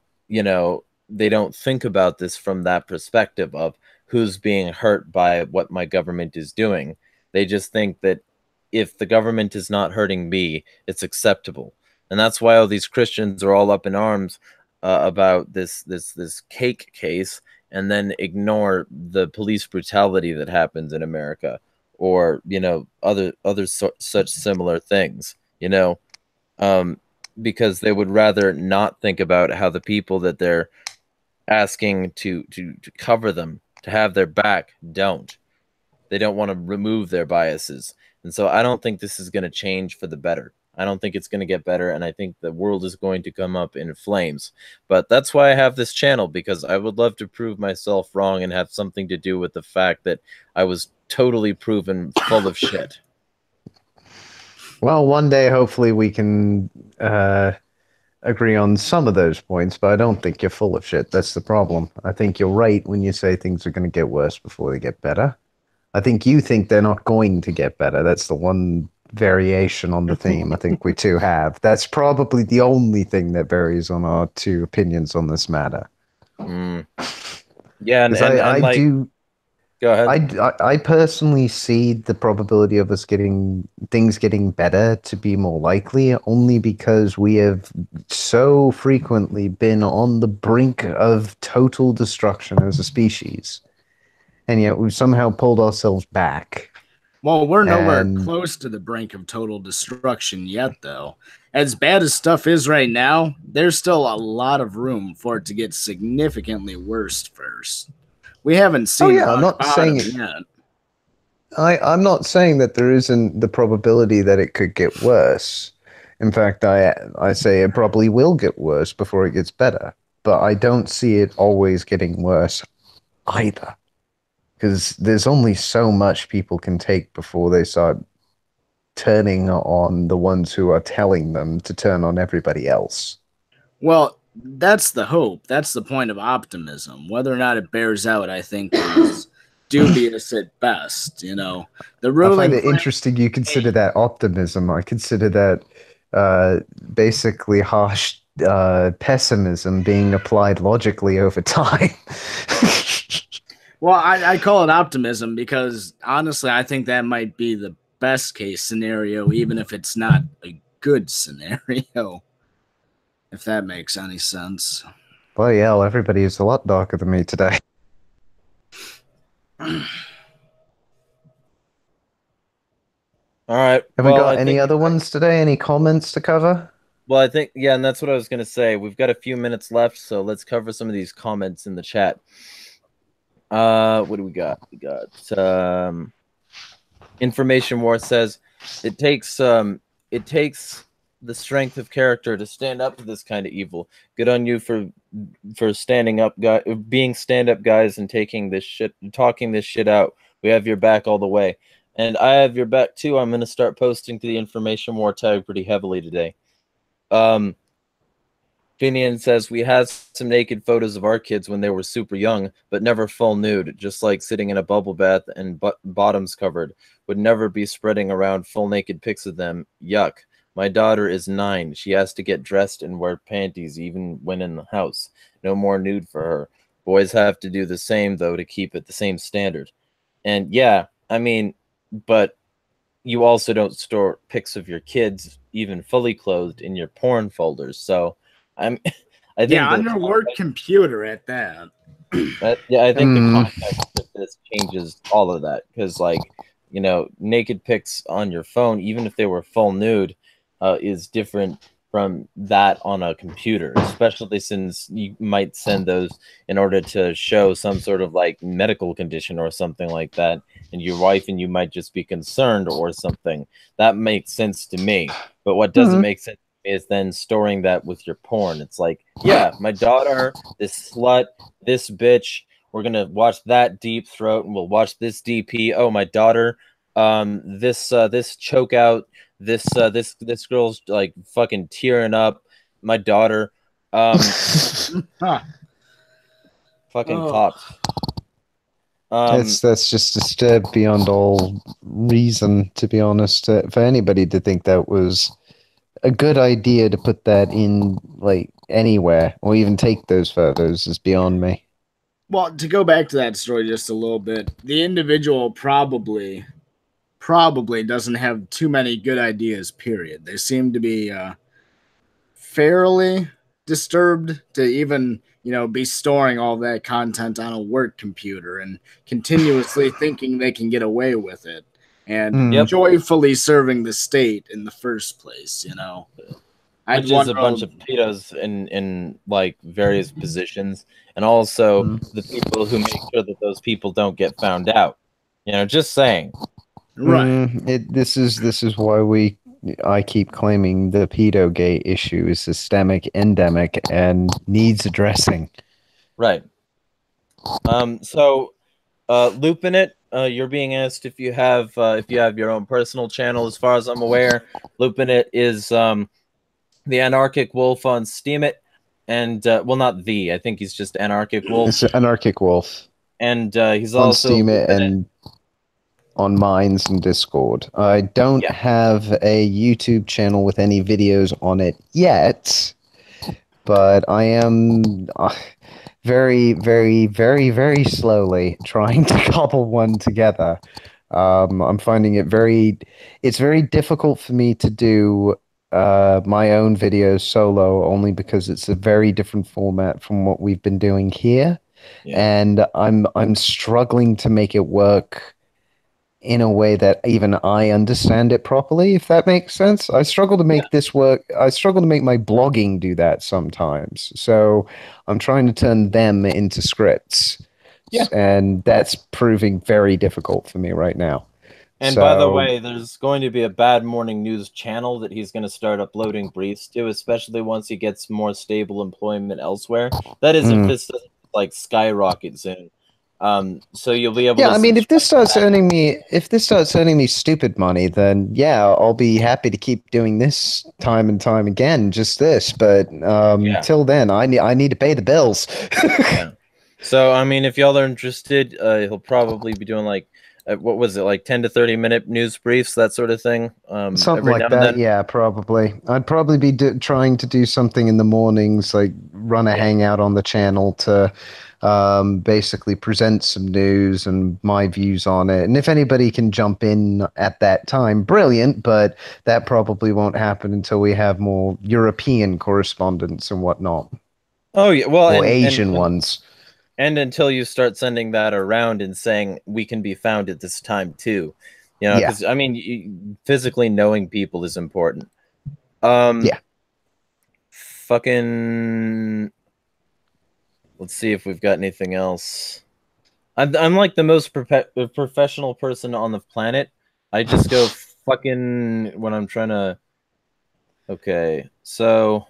they don't think about this from that perspective of who's being hurt by what my government is doing. They just think that if the government is not hurting me, it's acceptable. And that's why all these Christians are all up in arms about this cake case and then ignore the police brutality that happens in America, or other such similar things, um, because they would rather not think about how the people that they're asking to cover them, to have their back, don't. They don't want to remove their biases. And so I don't think this is going to change for the better. I don't think it's going to get better, and I think the world is going to come up in flames. But that's why I have this channel, because I would love to prove myself wrong and have something to do with the fact that I was totally proven full of shit. Well, one day, hopefully, we can agree on some of those points, but I don't think you're full of shit. That's the problem. I think you're right when you say things are going to get worse before they get better. I think you think they're not going to get better. That's the one variation on the theme I think we two have. That's probably the only thing that varies on our two opinions on this matter. Yeah, and I like, do. Go ahead. I personally see the probability of us getting things getting better to be more likely, only because we have so frequently been on the brink of total destruction as a species, and yet we've somehow pulled ourselves back. Well, we're nowhere close to the brink of total destruction yet, though. As bad as stuff is right now, there's still a lot of room for it to get significantly worse first. We haven't seen I'm not saying it yet. I'm not saying that there isn't the probability that it could get worse. In fact, I say it probably will get worse before it gets better. But I don't see it always getting worse either. Because there's only so much people can take before they start turning on the ones who are telling them to turn on everybody else. Well, that's the hope. That's the point of optimism. Whether or not it bears out, I think, is dubious at best. The ruling. I find it interesting you consider that optimism. I consider that basically harsh pessimism being applied logically over time. Well, I call it optimism because honestly, I think that might be the best case scenario, even if it's not a good scenario. If that makes any sense. Well, yeah, everybody is a lot darker than me today. All right. Have we got any other ones today? Any comments to cover? Well, I think, yeah, and that's what I was going to say. We've got a few minutes left, so let's cover some of these comments in the chat. What do we got? We got Information War says it takes the strength of character to stand up to this kind of evil. Good on you for standing up, being stand-up guys, and talking this shit out. We have your back all the way, and I have your back too. I'm gonna start posting to the Information War tag pretty heavily today. Finian says we had some naked photos of our kids when they were super young, but never full nude, just like sitting in a bubble bath and bottoms covered. Would never be spreading around full naked pics of them. Yuck. My daughter is 9. She has to get dressed and wear panties even when in the house. No more nude for her. Boys have to do the same, though, to keep it the same standard. And yeah, I mean, but you also don't store pics of your kids, even fully clothed, in your porn folders. So I think on your work computer at that. I think the context of this changes all of that, because, like, naked pics on your phone, even if they were full nude, is different from that on a computer, especially since you might send those in order to show some sort of like medical condition or something like that, and your wife and you might just be concerned or something. That makes sense to me. But what doesn't make sense is then storing that with your porn. It's like, yeah, my daughter, this slut, this bitch, we're gonna watch that Deep Throat, and we'll watch this DP. Oh, my daughter, this choke out, this girl's like fucking tearing up. My daughter, fucking cops. That's just disturbed beyond all reason, to be honest. For anybody to think that was a good idea to put that in, like, anywhere, or even take those photos, is beyond me. Well, to go back to that story just a little bit, the individual probably doesn't have too many good ideas, period. They seem to be fairly disturbed to even be storing all that content on a work computer and continuously thinking they can get away with it and Yep. joyfully serving the state in the first place, I'd Which is a wonder. bunch of pedos in like various positions, and also the people who make sure that those people don't get found out. Just saying. Right. This is why I keep claiming the pedogate issue is systemic, endemic, and needs addressing. Right. So, looping it. You're being asked if you have your own personal channel. As far as I'm aware, looping it is the Anarchic Wolf on Steam it, and well, not the. I think he's just Anarchic Wolf. It's Anarchic Wolf. And he's on also Steam it and on Minds and Discord. I don't have a YouTube channel with any videos on it yet, but I am very, very, very, very slowly trying to cobble one together. I'm finding it's very difficult for me to do my own videos solo, only because it's a very different format from what we've been doing here. Yeah. And I'm struggling to make it work in a way that even I understand it properly, if that makes sense. I struggle to make this work. I struggle to make my blogging do that sometimes. So I'm trying to turn them into scripts. Yeah. And that's proving very difficult for me right now. And by the way, there's going to be a Bad Morning News channel that he's going to start uploading briefs to, especially once he gets more stable employment elsewhere. That is, if this doesn't like skyrocket soon. So you'll be able to. Yeah, I mean, if this starts earning me stupid money, then yeah, I'll be happy to keep doing this time and time again, just this. But till then, I need to pay the bills. Yeah. So I mean, if y'all are interested, he'll probably be doing like what was it, like 10 to 30-minute news briefs, that sort of thing. Something like that, yeah, probably. I'd probably be trying to do something in the mornings, like run a hangout on the channel to basically present some news and my views on it. And if anybody can jump in at that time, brilliant, but that probably won't happen until we have more European correspondents and whatnot. Oh, yeah, well, or Asian ones. And until you start sending that around and saying we can be found at this time too, because I mean, physically knowing people is important. Fucking. Let's see if we've got anything else. I'm like the most professional person on the planet. I just go fucking when I'm trying to. Okay, so.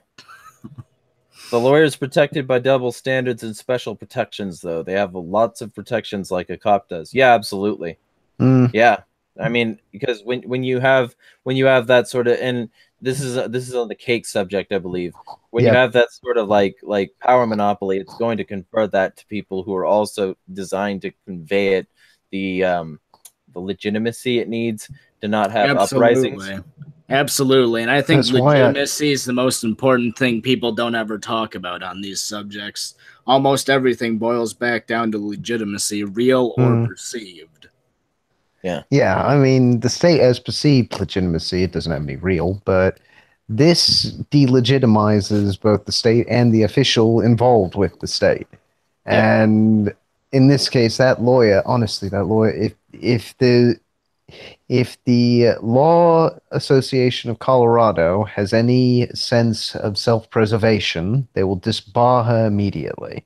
The lawyer is protected by double standards and special protections, though. They have lots of protections like a cop does. Yeah, absolutely. Yeah, I mean, because when you have that sort of, and this is on the cake subject, I believe. When you have that sort of like power monopoly, it's going to confer that to people who are also designed to convey it the legitimacy it needs to not have uprisings. Absolutely. And I think legitimacy is the most important thing people don't ever talk about on these subjects. Almost everything boils back down to legitimacy, real or perceived. Yeah. Yeah, I mean, the state has perceived legitimacy. It doesn't have to be real, but this delegitimizes both the state and the official involved with the state. And in this case, that lawyer, if the Law Association of Colorado has any sense of self-preservation, they will disbar her immediately.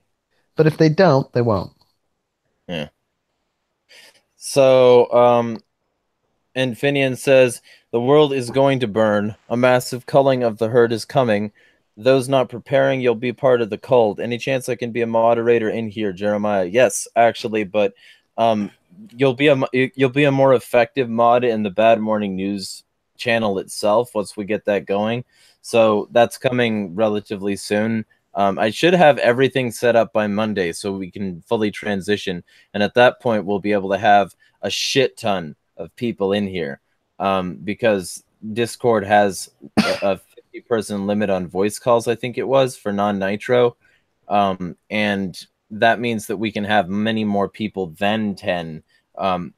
But if they don't, they won't. Yeah. So, and Finian says, the world is going to burn. A massive culling of the herd is coming. Those not preparing, you'll be part of the cult. Any chance I can be a moderator in here, Jeremiah? Yes, actually, but you'll be a more effective mod in the Bad Morning News channel itself once we get that going. So that's coming relatively soon. I should have everything set up by Monday so we can fully transition, and at that point we'll be able to have a shit ton of people in here, because Discord has a 50-person limit on voice calls, I think it was, for non-nitro, and that means that we can have many more people than 10,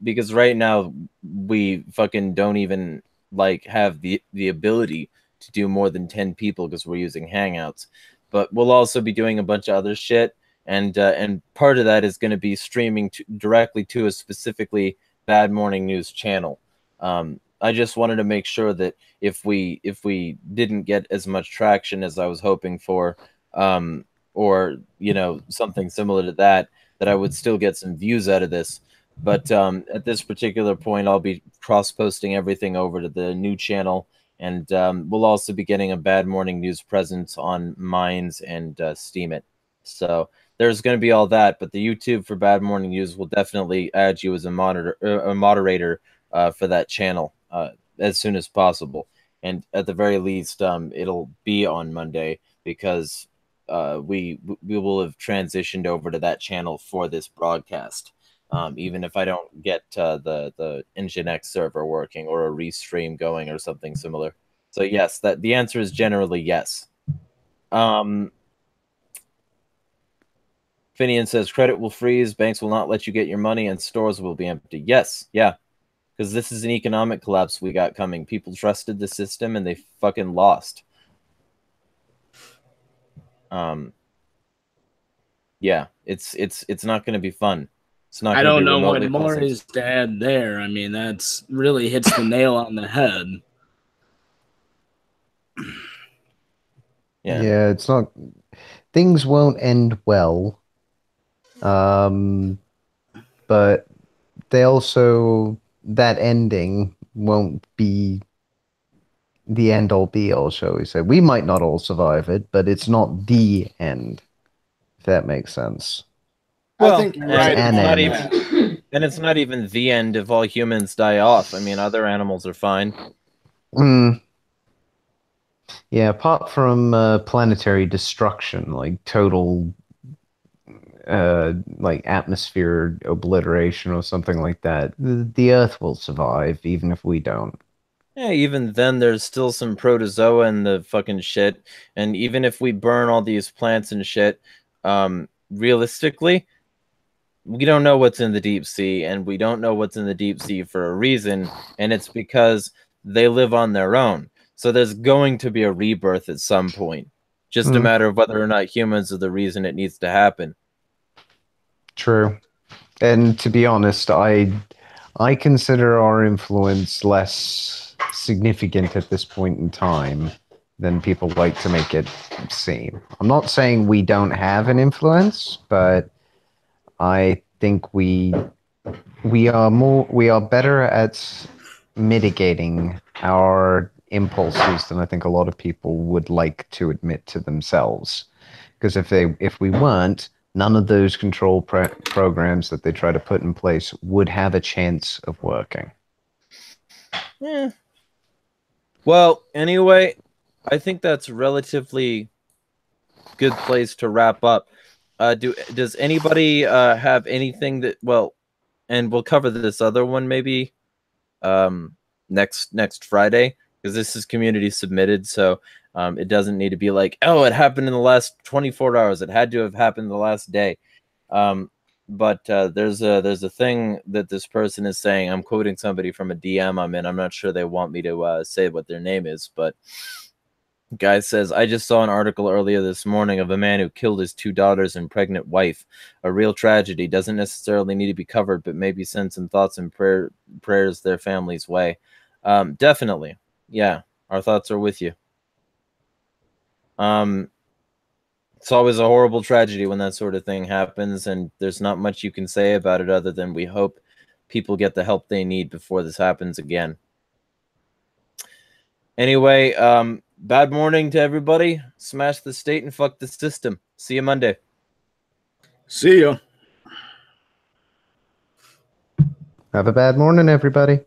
because right now we fucking don't even like have the ability to do more than 10 people because we're using Hangouts. but we'll also be doing a bunch of other shit, and part of that is going to be streaming directly to a specifically Bad Morning News channel. I just wanted to make sure that if we didn't get as much traction as I was hoping for, or something similar to that, that I would still get some views out of this. But at this particular point, I'll be cross-posting everything over to the new channel, and we'll also be getting a Bad Morning News presence on Minds and Steam It. So there's going to be all that, but the YouTube for Bad Morning News will definitely add you as a moderator for that channel as soon as possible. And at the very least, it'll be on Monday, because we will have transitioned over to that channel for this broadcast. Even if I don't get the Nginx server working or a restream going or something similar. So yes, that the answer is generally yes. Finian says credit will freeze, banks will not let you get your money, and stores will be empty. Yes, yeah, because this is an economic collapse we got coming. People trusted the system and they fucking lost. Yeah, it's not going to be fun. It's not. I Gonna don't be know what remotely more pleasant. is to add there. I mean, that's really hits the nail on the head. Yeah, it's not. Things won't end well. But they also, that ending won't be the end all be all, shall we say. We might not all survive it, but it's not the end, if that makes sense. Well, I think you're and right it's an not end. even, and it's not even the end if all humans die off. I mean, other animals are fine. Yeah, apart from planetary destruction, like total like atmosphere obliteration or something like that, the Earth will survive even if we don't. Yeah, even then, there's still some protozoa in the fucking shit. And even if we burn all these plants and shit, realistically, we don't know what's in the deep sea, and we don't know what's in the deep sea for a reason, and it's because they live on their own. So there's going to be a rebirth at some point. Just a matter of whether or not humans are the reason it needs to happen. True. And to be honest, I consider our influence less significant at this point in time than people like to make it seem. I'm not saying we don't have an influence, but I think we are better at mitigating our impulses than I think a lot of people would like to admit to themselves. Because if we weren't, none of those control programs that they try to put in place would have a chance of working. Yeah. Well, anyway, I think that's a relatively good place to wrap up. Does anybody have anything that, well, and we'll cover this other one maybe next Friday, because this is community submitted, so it doesn't need to be like, oh, it happened in the last 24 hours. It had to have happened the last day. But there's a thing that this person is saying. I'm quoting somebody from a DM I'm in. I'm not sure they want me to say what their name is, but guy says, I just saw an article earlier this morning of a man who killed his 2 daughters and pregnant wife. A real tragedy. Doesn't necessarily need to be covered, but maybe send some thoughts and prayers their family's way. Definitely. Yeah, our thoughts are with you. It's always a horrible tragedy when that sort of thing happens, and there's not much you can say about it other than we hope people get the help they need before this happens again. Anyway, bad morning to everybody. Smash the state and fuck the system. See you Monday. See ya. Have a bad morning, everybody.